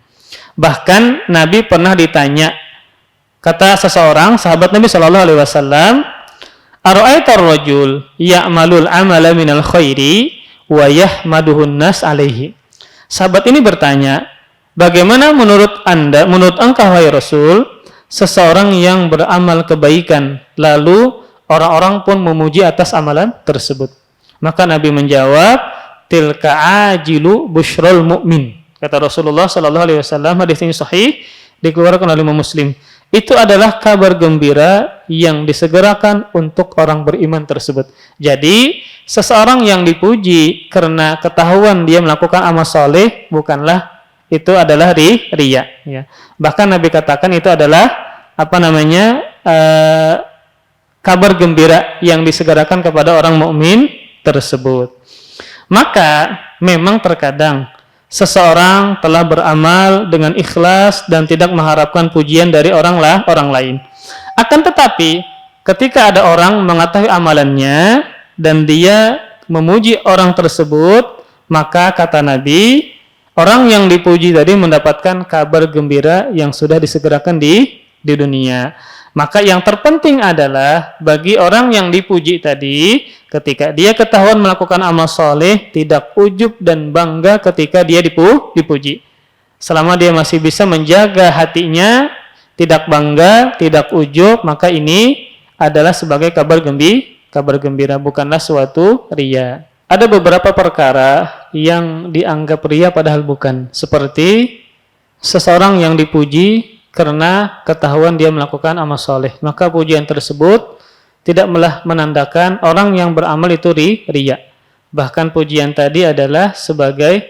Bahkan Nabi pernah ditanya, kata seseorang sahabat Nabi SAW, "Ara'aitar rajul ya'malul amala minal khairi wa yahmaduhun nas alaihi." Sahabat ini bertanya, bagaimana menurut engkau wahai Rasul, seseorang yang beramal kebaikan lalu orang-orang pun memuji atas amalan tersebut? Maka Nabi menjawab, tilka ajilu busyrul mu'min. Kata Rasulullah SAW, hadis ini sahih, dikeluarkan oleh Imam Muslim. Itu adalah kabar gembira yang disegerakan untuk orang beriman tersebut. Jadi seseorang yang dipuji karena ketahuan dia melakukan amal soleh, bukanlah itu adalah riya. Ya. Bahkan Nabi katakan itu adalah kabar gembira yang disegerakan kepada orang mukmin tersebut. Maka memang terkadang seseorang telah beramal dengan ikhlas dan tidak mengharapkan pujian dari orang lain. Akan tetapi ketika ada orang mengetahui amalannya dan dia memuji orang tersebut, maka kata Nabi, orang yang dipuji tadi mendapatkan kabar gembira yang sudah disegerakan di dunia. Maka yang terpenting adalah bagi orang yang dipuji tadi, ketika dia ketahuan melakukan amal soleh, tidak ujub dan bangga ketika dia dipuji. Selama dia masih bisa menjaga hatinya, tidak bangga, tidak ujub, maka ini adalah sebagai kabar gembira, bukanlah suatu riya. Ada beberapa perkara yang dianggap riya padahal bukan, seperti seseorang yang dipuji karena ketahuan dia melakukan amal soleh, maka pujian tersebut tidaklah menandakan orang yang beramal itu riya. Bahkan pujian tadi adalah sebagai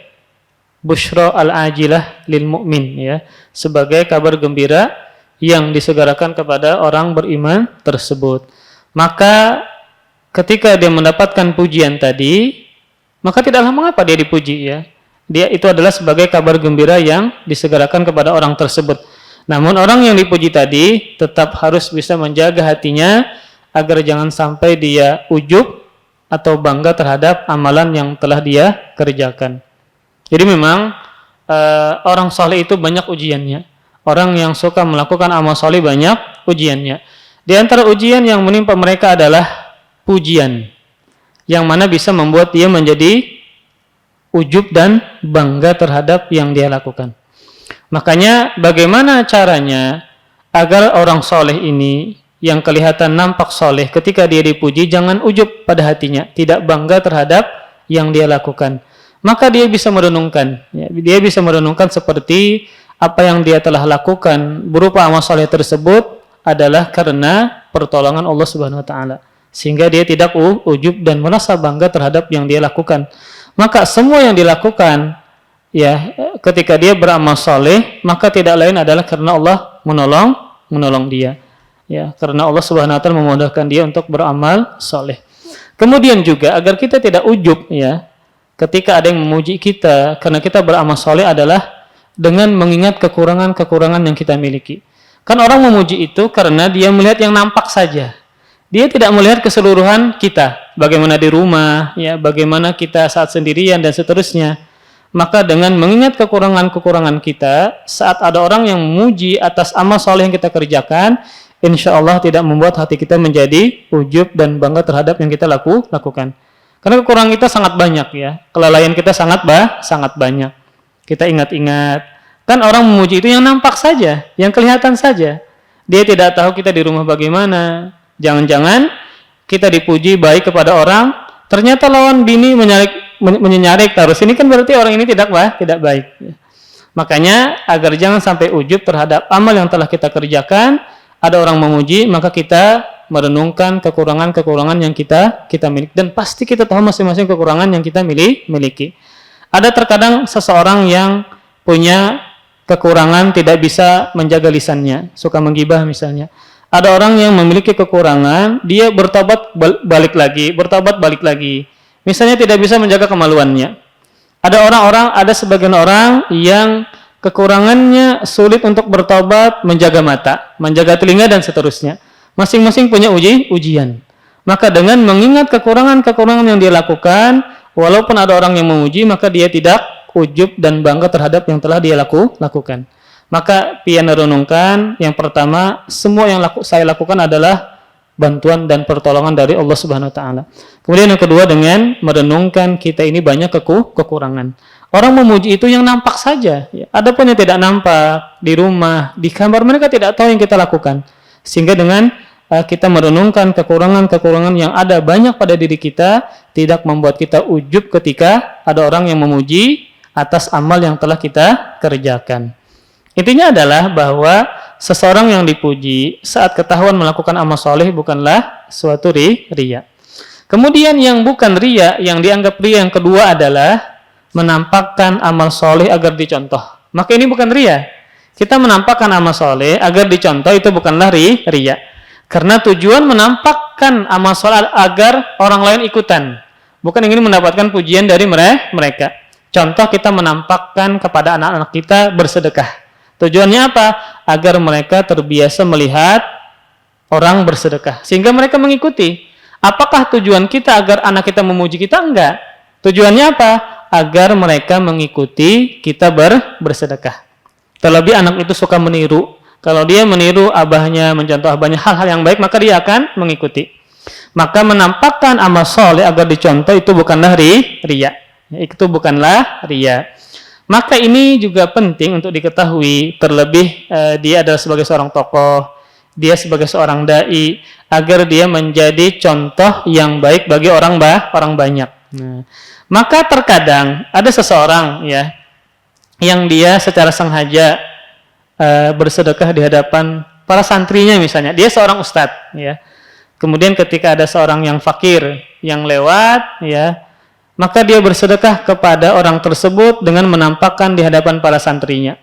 busyra al-ajilah lil mu'min, ya, sebagai kabar gembira yang disegerakan kepada orang beriman tersebut. Maka ketika dia mendapatkan pujian tadi, maka tidaklah mengapa dia dipuji, ya. Dia itu adalah sebagai kabar gembira yang disegerakan kepada orang tersebut. Namun orang yang dipuji tadi tetap harus bisa menjaga hatinya agar jangan sampai dia ujub atau bangga terhadap amalan yang telah dia kerjakan. Jadi memang orang soleh itu banyak ujiannya. Orang yang suka melakukan amal soleh banyak ujiannya. Di antara ujian yang menimpa mereka adalah pujian, yang mana bisa membuat dia menjadi ujub dan bangga terhadap yang dia lakukan. Makanya bagaimana caranya agar orang soleh ini yang kelihatan nampak soleh ketika dia dipuji jangan ujub pada hatinya, tidak bangga terhadap yang dia lakukan. Maka dia bisa merenungkan, ya, dia bisa merenungkan seperti apa yang dia telah lakukan berupa amal soleh tersebut adalah karena pertolongan Allah Subhanahu Wa Taala, sehingga dia tidak ujub dan merasa bangga terhadap yang dia lakukan. Maka semua yang dilakukan, ya, ketika dia beramal soleh, maka tidak lain adalah karena Allah menolong dia, ya, karena Allah Subhanahu Wa Taala memudahkan dia untuk beramal soleh. Kemudian juga agar kita tidak ujub, ya, ketika ada yang memuji kita karena kita beramal soleh adalah dengan mengingat kekurangan-kekurangan yang kita miliki. Kan orang memuji itu karena dia melihat yang nampak saja. Dia tidak melihat keseluruhan kita, bagaimana di rumah, ya, bagaimana kita saat sendirian dan seterusnya. Maka dengan mengingat kekurangan-kekurangan kita, saat ada orang yang memuji atas amal soleh yang kita kerjakan, insya Allah tidak membuat hati kita menjadi ujub dan bangga terhadap yang kita lakukan. Karena kekurangan kita sangat banyak, ya, kelalaian kita sangat banyak. Kita ingat-ingat, kan orang memuji itu yang nampak saja, yang kelihatan saja. Dia tidak tahu kita di rumah bagaimana. Jangan-jangan kita dipuji baik kepada orang, ternyata lawan bini menyarik terus. Ini kan berarti orang ini tidak baik. Makanya agar jangan sampai ujub terhadap amal yang telah kita kerjakan, ada orang memuji, maka kita merenungkan kekurangan-kekurangan yang kita miliki, dan pasti kita tahu masing-masing kekurangan yang kita miliki. Ada terkadang seseorang yang punya kekurangan tidak bisa menjaga lisannya, suka menggibah misalnya. Ada orang yang memiliki kekurangan, dia bertobat balik lagi. Misalnya tidak bisa menjaga kemaluannya. Ada sebagian orang yang kekurangannya sulit untuk bertobat, menjaga mata, menjaga telinga dan seterusnya. Masing-masing punya ujian. Maka dengan mengingat kekurangan-kekurangan yang dia lakukan, walaupun ada orang yang memuji, maka dia tidak ujub dan bangga terhadap yang telah dia lakukan. Maka pian renungkan, yang pertama, semua yang saya lakukan adalah bantuan dan pertolongan dari Allah Subhanahu Wa Taala. Kemudian yang kedua, dengan merenungkan kita ini banyak kekurangan. Orang memuji itu yang nampak saja, ya. Adapun yang tidak nampak di rumah, di kamar, mereka tidak tahu yang kita lakukan. Sehingga dengan kita merenungkan kekurangan-kekurangan yang ada banyak pada diri kita, tidak membuat kita ujub ketika ada orang yang memuji atas amal yang telah kita kerjakan. Intinya adalah bahwa seseorang yang dipuji saat ketahuan melakukan amal soleh bukanlah suatu riya. Kemudian yang bukan riya, yang dianggap riya yang kedua adalah menampakkan amal soleh agar dicontoh. Maka ini bukan riya. Kita menampakkan amal soleh agar dicontoh, itu bukanlah riya. Karena tujuan menampakkan amal soleh agar orang lain ikutan, bukan ingin mendapatkan pujian dari mereka. Contoh, kita menampakkan kepada anak-anak kita bersedekah. Tujuannya apa? Agar mereka terbiasa melihat orang bersedekah, sehingga mereka mengikuti. Apakah tujuan kita agar anak kita memuji kita? Enggak. Tujuannya apa? Agar mereka mengikuti kita bersedekah. Terlebih anak itu suka meniru. Kalau dia meniru abahnya, mencontoh abahnya hal-hal yang baik, maka dia akan mengikuti. Maka menampakkan amal soleh agar dicontoh itu bukanlah riya. Itu bukanlah riya. Maka ini juga penting untuk diketahui, terlebih dia adalah sebagai seorang tokoh, dia sebagai seorang dai, agar dia menjadi contoh yang baik bagi orang banyak. Nah, maka terkadang ada seseorang ya yang dia secara sengaja bersedekah di hadapan para santrinya misalnya. Dia seorang ustadz ya. Kemudian ketika ada seorang yang fakir yang lewat ya, maka dia bersedekah kepada orang tersebut dengan menampakkan di hadapan para santrinya.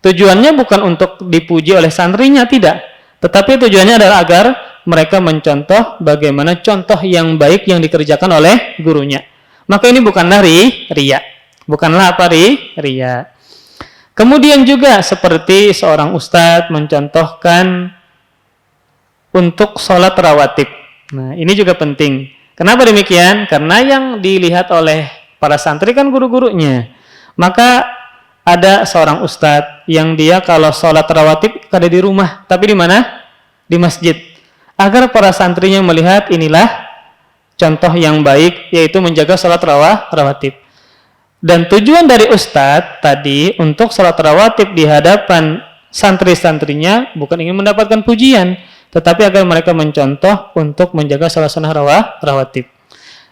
Tujuannya bukan untuk dipuji oleh santrinya, tidak. Tetapi tujuannya adalah agar mereka mencontoh bagaimana contoh yang baik yang dikerjakan oleh gurunya. Maka ini bukanlah riya. Bukanlah apa riya. Kemudian juga seperti seorang ustadz mencontohkan untuk sholat rawatib. Nah, ini juga penting. Kenapa demikian? Karena yang dilihat oleh para santri kan guru-gurunya. Maka ada seorang ustadz yang dia kalau sholat rawatib ada di rumah, tapi di mana? Di masjid. Agar para santrinya melihat inilah contoh yang baik, yaitu menjaga sholat rawatib. Dan tujuan dari ustadz tadi untuk sholat rawatib di hadapan santri-santrinya bukan ingin mendapatkan pujian, tetapi agar mereka mencontoh untuk menjaga sholat sunnah rawatib.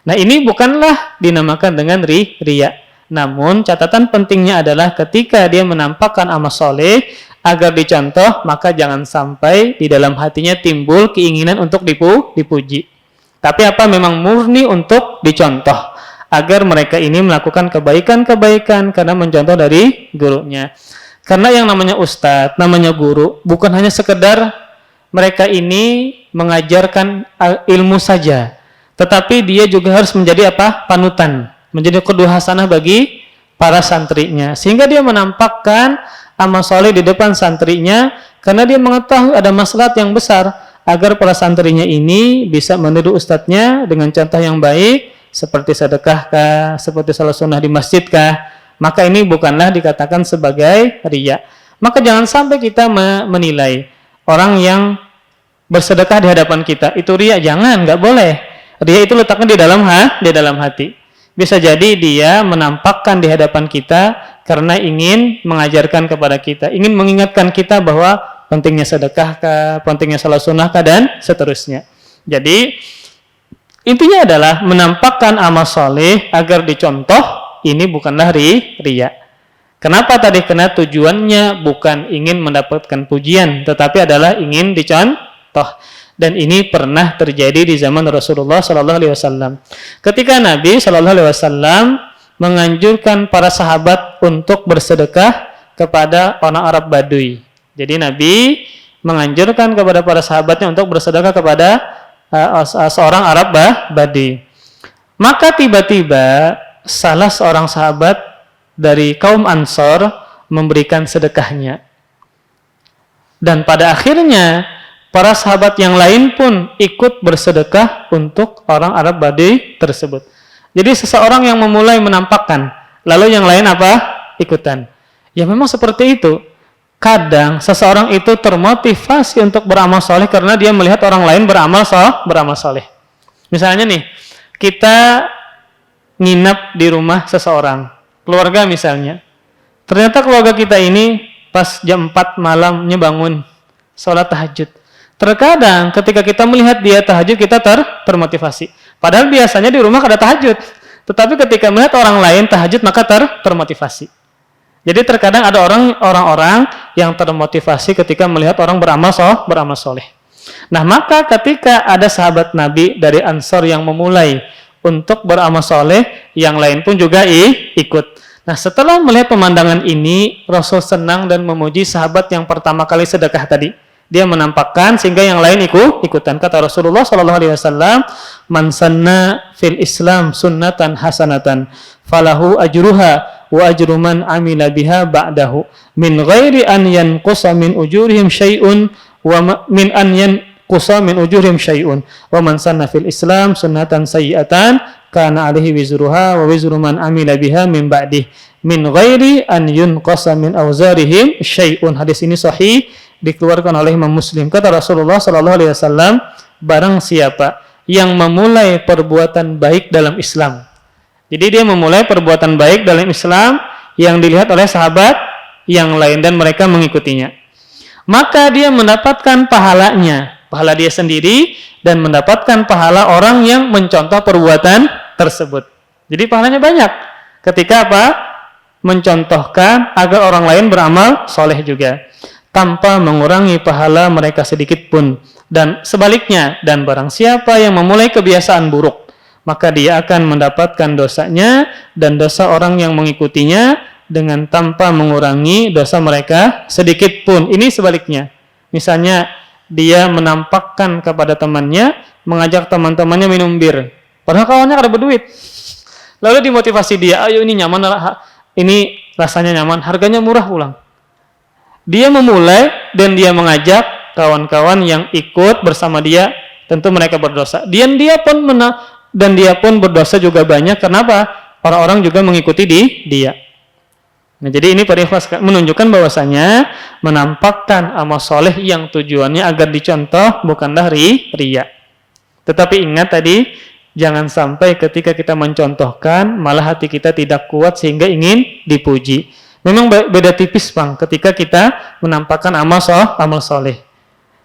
Nah, ini bukanlah dinamakan dengan riya. Namun catatan pentingnya adalah ketika dia menampakkan amal soleh agar dicontoh, maka jangan sampai di dalam hatinya timbul keinginan untuk dipuji. Tapi apa, memang murni untuk dicontoh, agar mereka ini melakukan kebaikan-kebaikan karena mencontoh dari gurunya. Karena yang namanya ustadz, namanya guru, bukan hanya sekedar mereka ini mengajarkan ilmu saja, tetapi dia juga harus menjadi apa? Panutan, menjadi qudwah hasanah bagi para santrinya, sehingga dia menampakkan amal soleh di depan santrinya karena dia mengetahui ada maslahat yang besar agar para santrinya ini bisa meniru ustadznya dengan contoh yang baik, seperti sedekah kah, seperti salat sunnah di masjid kah. Maka ini bukanlah dikatakan sebagai riya. Maka jangan sampai kita menilai orang yang bersedekah di hadapan kita itu riya. Jangan, nggak boleh. Riya itu letaknya di dalam hati. Bisa jadi dia menampakkan di hadapan kita karena ingin mengajarkan kepada kita, ingin mengingatkan kita bahwa pentingnya sedekah kah, pentingnya salat sunnah kah, dan seterusnya. Jadi intinya adalah menampakkan amal soleh agar dicontoh, ini bukanlah riya. Kenapa tadi? Karena tujuannya bukan ingin mendapatkan pujian, tetapi adalah ingin dicontoh. Dan ini pernah terjadi di zaman Rasulullah SAW. Ketika Nabi SAW menganjurkan para sahabat untuk bersedekah kepada orang Arab Baduy. Jadi Nabi menganjurkan kepada para sahabatnya untuk bersedekah kepada seorang Arab Badui. Maka tiba-tiba salah seorang sahabat dari kaum Ansor memberikan sedekahnya. Dan pada akhirnya para sahabat yang lain pun ikut bersedekah untuk orang Arab Badui tersebut. Jadi seseorang yang memulai menampakkan, lalu yang lain apa? Ikutan. Ya memang seperti itu. Kadang seseorang itu termotivasi untuk beramal soleh karena dia melihat orang lain beramal soleh. Misalnya nih, kita nginap di rumah seseorang, keluarga misalnya. Ternyata keluarga kita ini pas jam 4 malamnya bangun, sholat tahajud. Terkadang ketika kita melihat dia tahajud, kita termotivasi. Padahal biasanya di rumah ada tahajud. Tetapi ketika melihat orang lain tahajud, maka termotivasi. Jadi terkadang ada orang-orang yang termotivasi ketika melihat orang beramal soleh. Nah, maka ketika ada sahabat Nabi dari Ansor yang memulai untuk beramal soleh, yang lain pun juga ikut. Nah, setelah melihat pemandangan ini, Rasul senang dan memuji sahabat yang pertama kali sedekah tadi. Dia menampakkan sehingga yang lain ikutan. Kata Rasulullah sallallahu alaihi wasallam, "Man sanna fil Islam sunnatan hasanatan, falahu ajruha wa ajru man amila biha ba'dahu, min ghairi an yanqusa min ujurihim syai'un wa min an yanqusa min ujurihim syai'un. Wa man sanna fil Islam sunnatan sayyi'atan, kana alaihi wizruha wa wizru man amila biha min ba'dih, min ghairi an yunqasa min awzarihim syai'un." Hadis ini sahih, dikeluarkan oleh Imam Muslim. Kata Rasulullah sallallahu alaihi wasallam, barang siapa yang memulai perbuatan baik dalam Islam. Jadi dia memulai perbuatan baik dalam Islam yang dilihat oleh sahabat yang lain dan mereka mengikutinya. Maka dia mendapatkan pahalanya, pahala dia sendiri dan mendapatkan pahala orang yang mencontoh perbuatan tersebut. Jadi pahalanya banyak. Ketika apa? Mencontohkan agar orang lain beramal soleh juga, tanpa mengurangi pahala mereka sedikit pun. Dan sebaliknya, dan barang siapa yang memulai kebiasaan buruk, maka dia akan mendapatkan dosanya dan dosa orang yang mengikutinya dengan tanpa mengurangi dosa mereka sedikit pun. Ini sebaliknya. Misalnya dia menampakkan kepada temannya, mengajak teman-temannya minum bir, padahal kawannya ada berduit. Lalu dimotivasi dia, ayo ini nyaman, ini rasanya nyaman, harganya murah ulang. Dia memulai dan dia mengajak kawan-kawan yang ikut bersama dia, tentu mereka berdosa. Dan dia pun berdosa juga banyak. Kenapa? Orang-orang juga mengikuti dia. Nah, jadi ini menunjukkan bahwasanya menampakkan amal soleh yang tujuannya agar dicontoh bukanlah riya. Tetapi ingat tadi, jangan sampai ketika kita mencontohkan malah hati kita tidak kuat sehingga ingin dipuji. Memang beda tipis Bang ketika kita menampakkan amal soleh.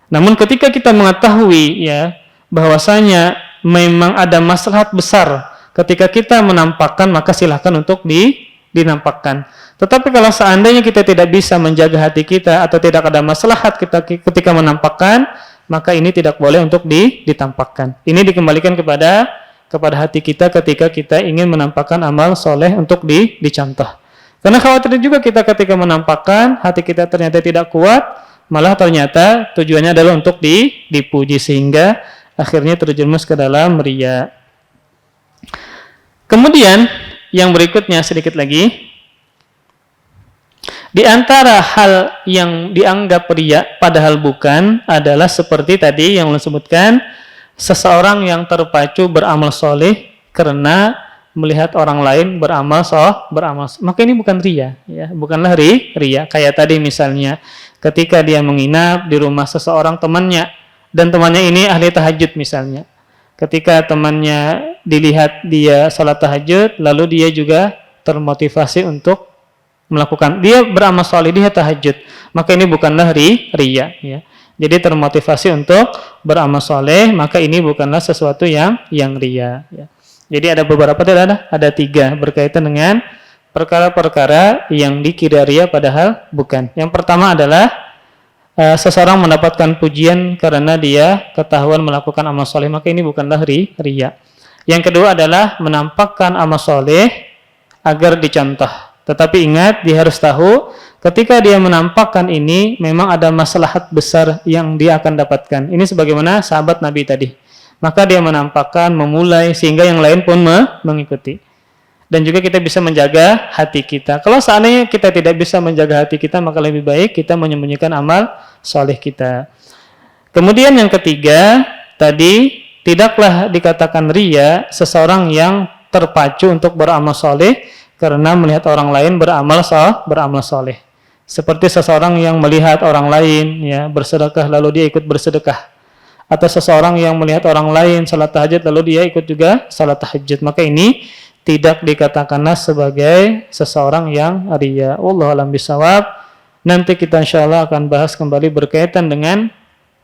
Namun ketika kita mengetahui ya bahwasanya memang ada maslahat besar ketika kita menampakkan, maka silahkan untuk dinampakkan. Tetapi kalau seandainya kita tidak bisa menjaga hati kita atau tidak ada maslahat kita ketika menampakkan, maka ini tidak boleh untuk ditampakkan. Ini dikembalikan kepada hati kita ketika kita ingin menampakkan amal soleh untuk dicontoh. Karena khawatir juga kita ketika menampakkan hati kita ternyata tidak kuat, malah ternyata tujuannya adalah untuk dipuji sehingga akhirnya terjerumus ke dalam riya. Kemudian yang berikutnya sedikit lagi, di antara hal yang dianggap riya padahal bukan adalah seperti tadi yang disebutkan, seseorang yang terpacu beramal soleh karena melihat orang lain beramal, maka ini bukan riya, ya, bukanlah riya. Kayak tadi misalnya, ketika dia menginap di rumah seseorang temannya, dan temannya ini ahli tahajud misalnya. Ketika temannya dilihat dia salat tahajud, lalu dia juga termotivasi untuk melakukan, dia beramal soleh, dia tahajud, maka ini bukanlah riya, ya. Jadi termotivasi untuk beramal soleh, maka ini bukanlah sesuatu yang riya, ya. Jadi ada beberapa, ada 3 berkaitan dengan perkara-perkara yang dikira riya padahal bukan. Yang pertama adalah seseorang mendapatkan pujian karena dia ketahuan melakukan amal soleh, maka ini bukanlah riya. Yang kedua adalah menampakkan amal soleh agar dicontoh. Tetapi ingat, dia harus tahu ketika dia menampakkan ini memang ada maslahat besar yang dia akan dapatkan. Ini sebagaimana sahabat Nabi tadi. Maka dia menampakkan, memulai, sehingga yang lain pun mengikuti. Dan juga kita bisa menjaga hati kita. Kalau seandainya kita tidak bisa menjaga hati kita, maka lebih baik kita menyembunyikan amal soleh kita. Kemudian yang ketiga, tadi tidaklah dikatakan riya seseorang yang terpacu untuk beramal soleh karena melihat orang lain beramal soleh. Seperti seseorang yang melihat orang lain ya bersedekah lalu dia ikut bersedekah. Atau seseorang yang melihat orang lain salat tahajud lalu dia ikut juga salat tahajud, maka ini tidak dikatakanlah sebagai seseorang yang riya. Wallahu a'lam bishawab. Nanti kita insyaallah akan bahas kembali berkaitan dengan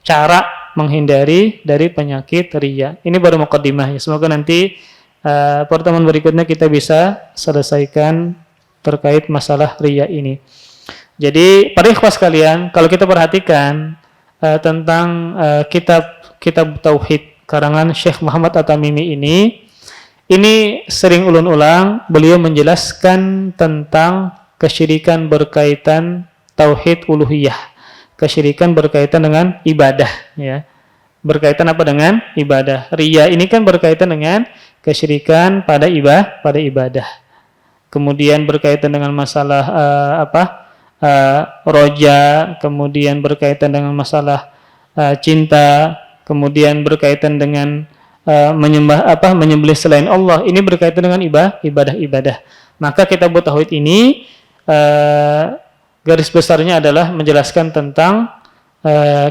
cara menghindari dari penyakit riya. Ini baru muqaddimah ya. Semoga nanti pertemuan berikutnya kita bisa selesaikan terkait masalah riya ini. Jadi para ikhwah sekalian, kalau kita perhatikan tentang kitab Tauhid karangan Syekh Muhammad At-Tamimi ini sering ulun-ulang beliau menjelaskan tentang kesyirikan berkaitan tauhid uluhiyah. kesyirikan berkaitan dengan ibadah, ya. Berkaitan apa dengan ibadah. Riya ini kan berkaitan dengan kesyirikan pada ibadah. Kemudian berkaitan dengan masalah roja, kemudian berkaitan dengan masalah cinta, kemudian berkaitan dengan menyembelih selain Allah. Ini berkaitan dengan ibadah. Maka kitab tauhid ini garis besarnya adalah menjelaskan tentang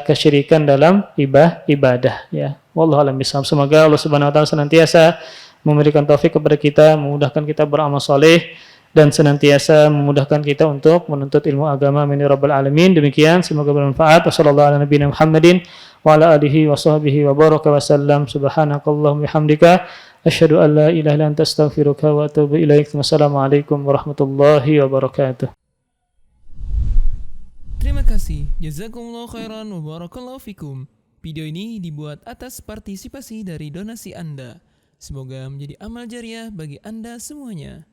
kesyirikan dalam ibadah, ya. Wallahu a'lam bishawab. Semoga Allah Subhanahu wa taala senantiasa memberikan taufik kepada kita, memudahkan kita beramal saleh dan senantiasa memudahkan kita untuk menuntut ilmu agama. Amin ya rabbal alamin. Demikian, semoga bermanfaat. Wassallallahu ala nabiyina Muhammadin wa ala alihi wa sahbihi wa baraka wa sallam. Subhanakallahumma bihamdika asyhadu an la ilaha illa anta astaghfiruka wa atubu ilaik. Wassalamualaikum warahmatullahi wabarakatuh. Terima kasih. Jazakumullah khairan wa barakallahu fikum. Video ini dibuat atas partisipasi dari donasi Anda. Semoga menjadi amal jariah bagi Anda semuanya.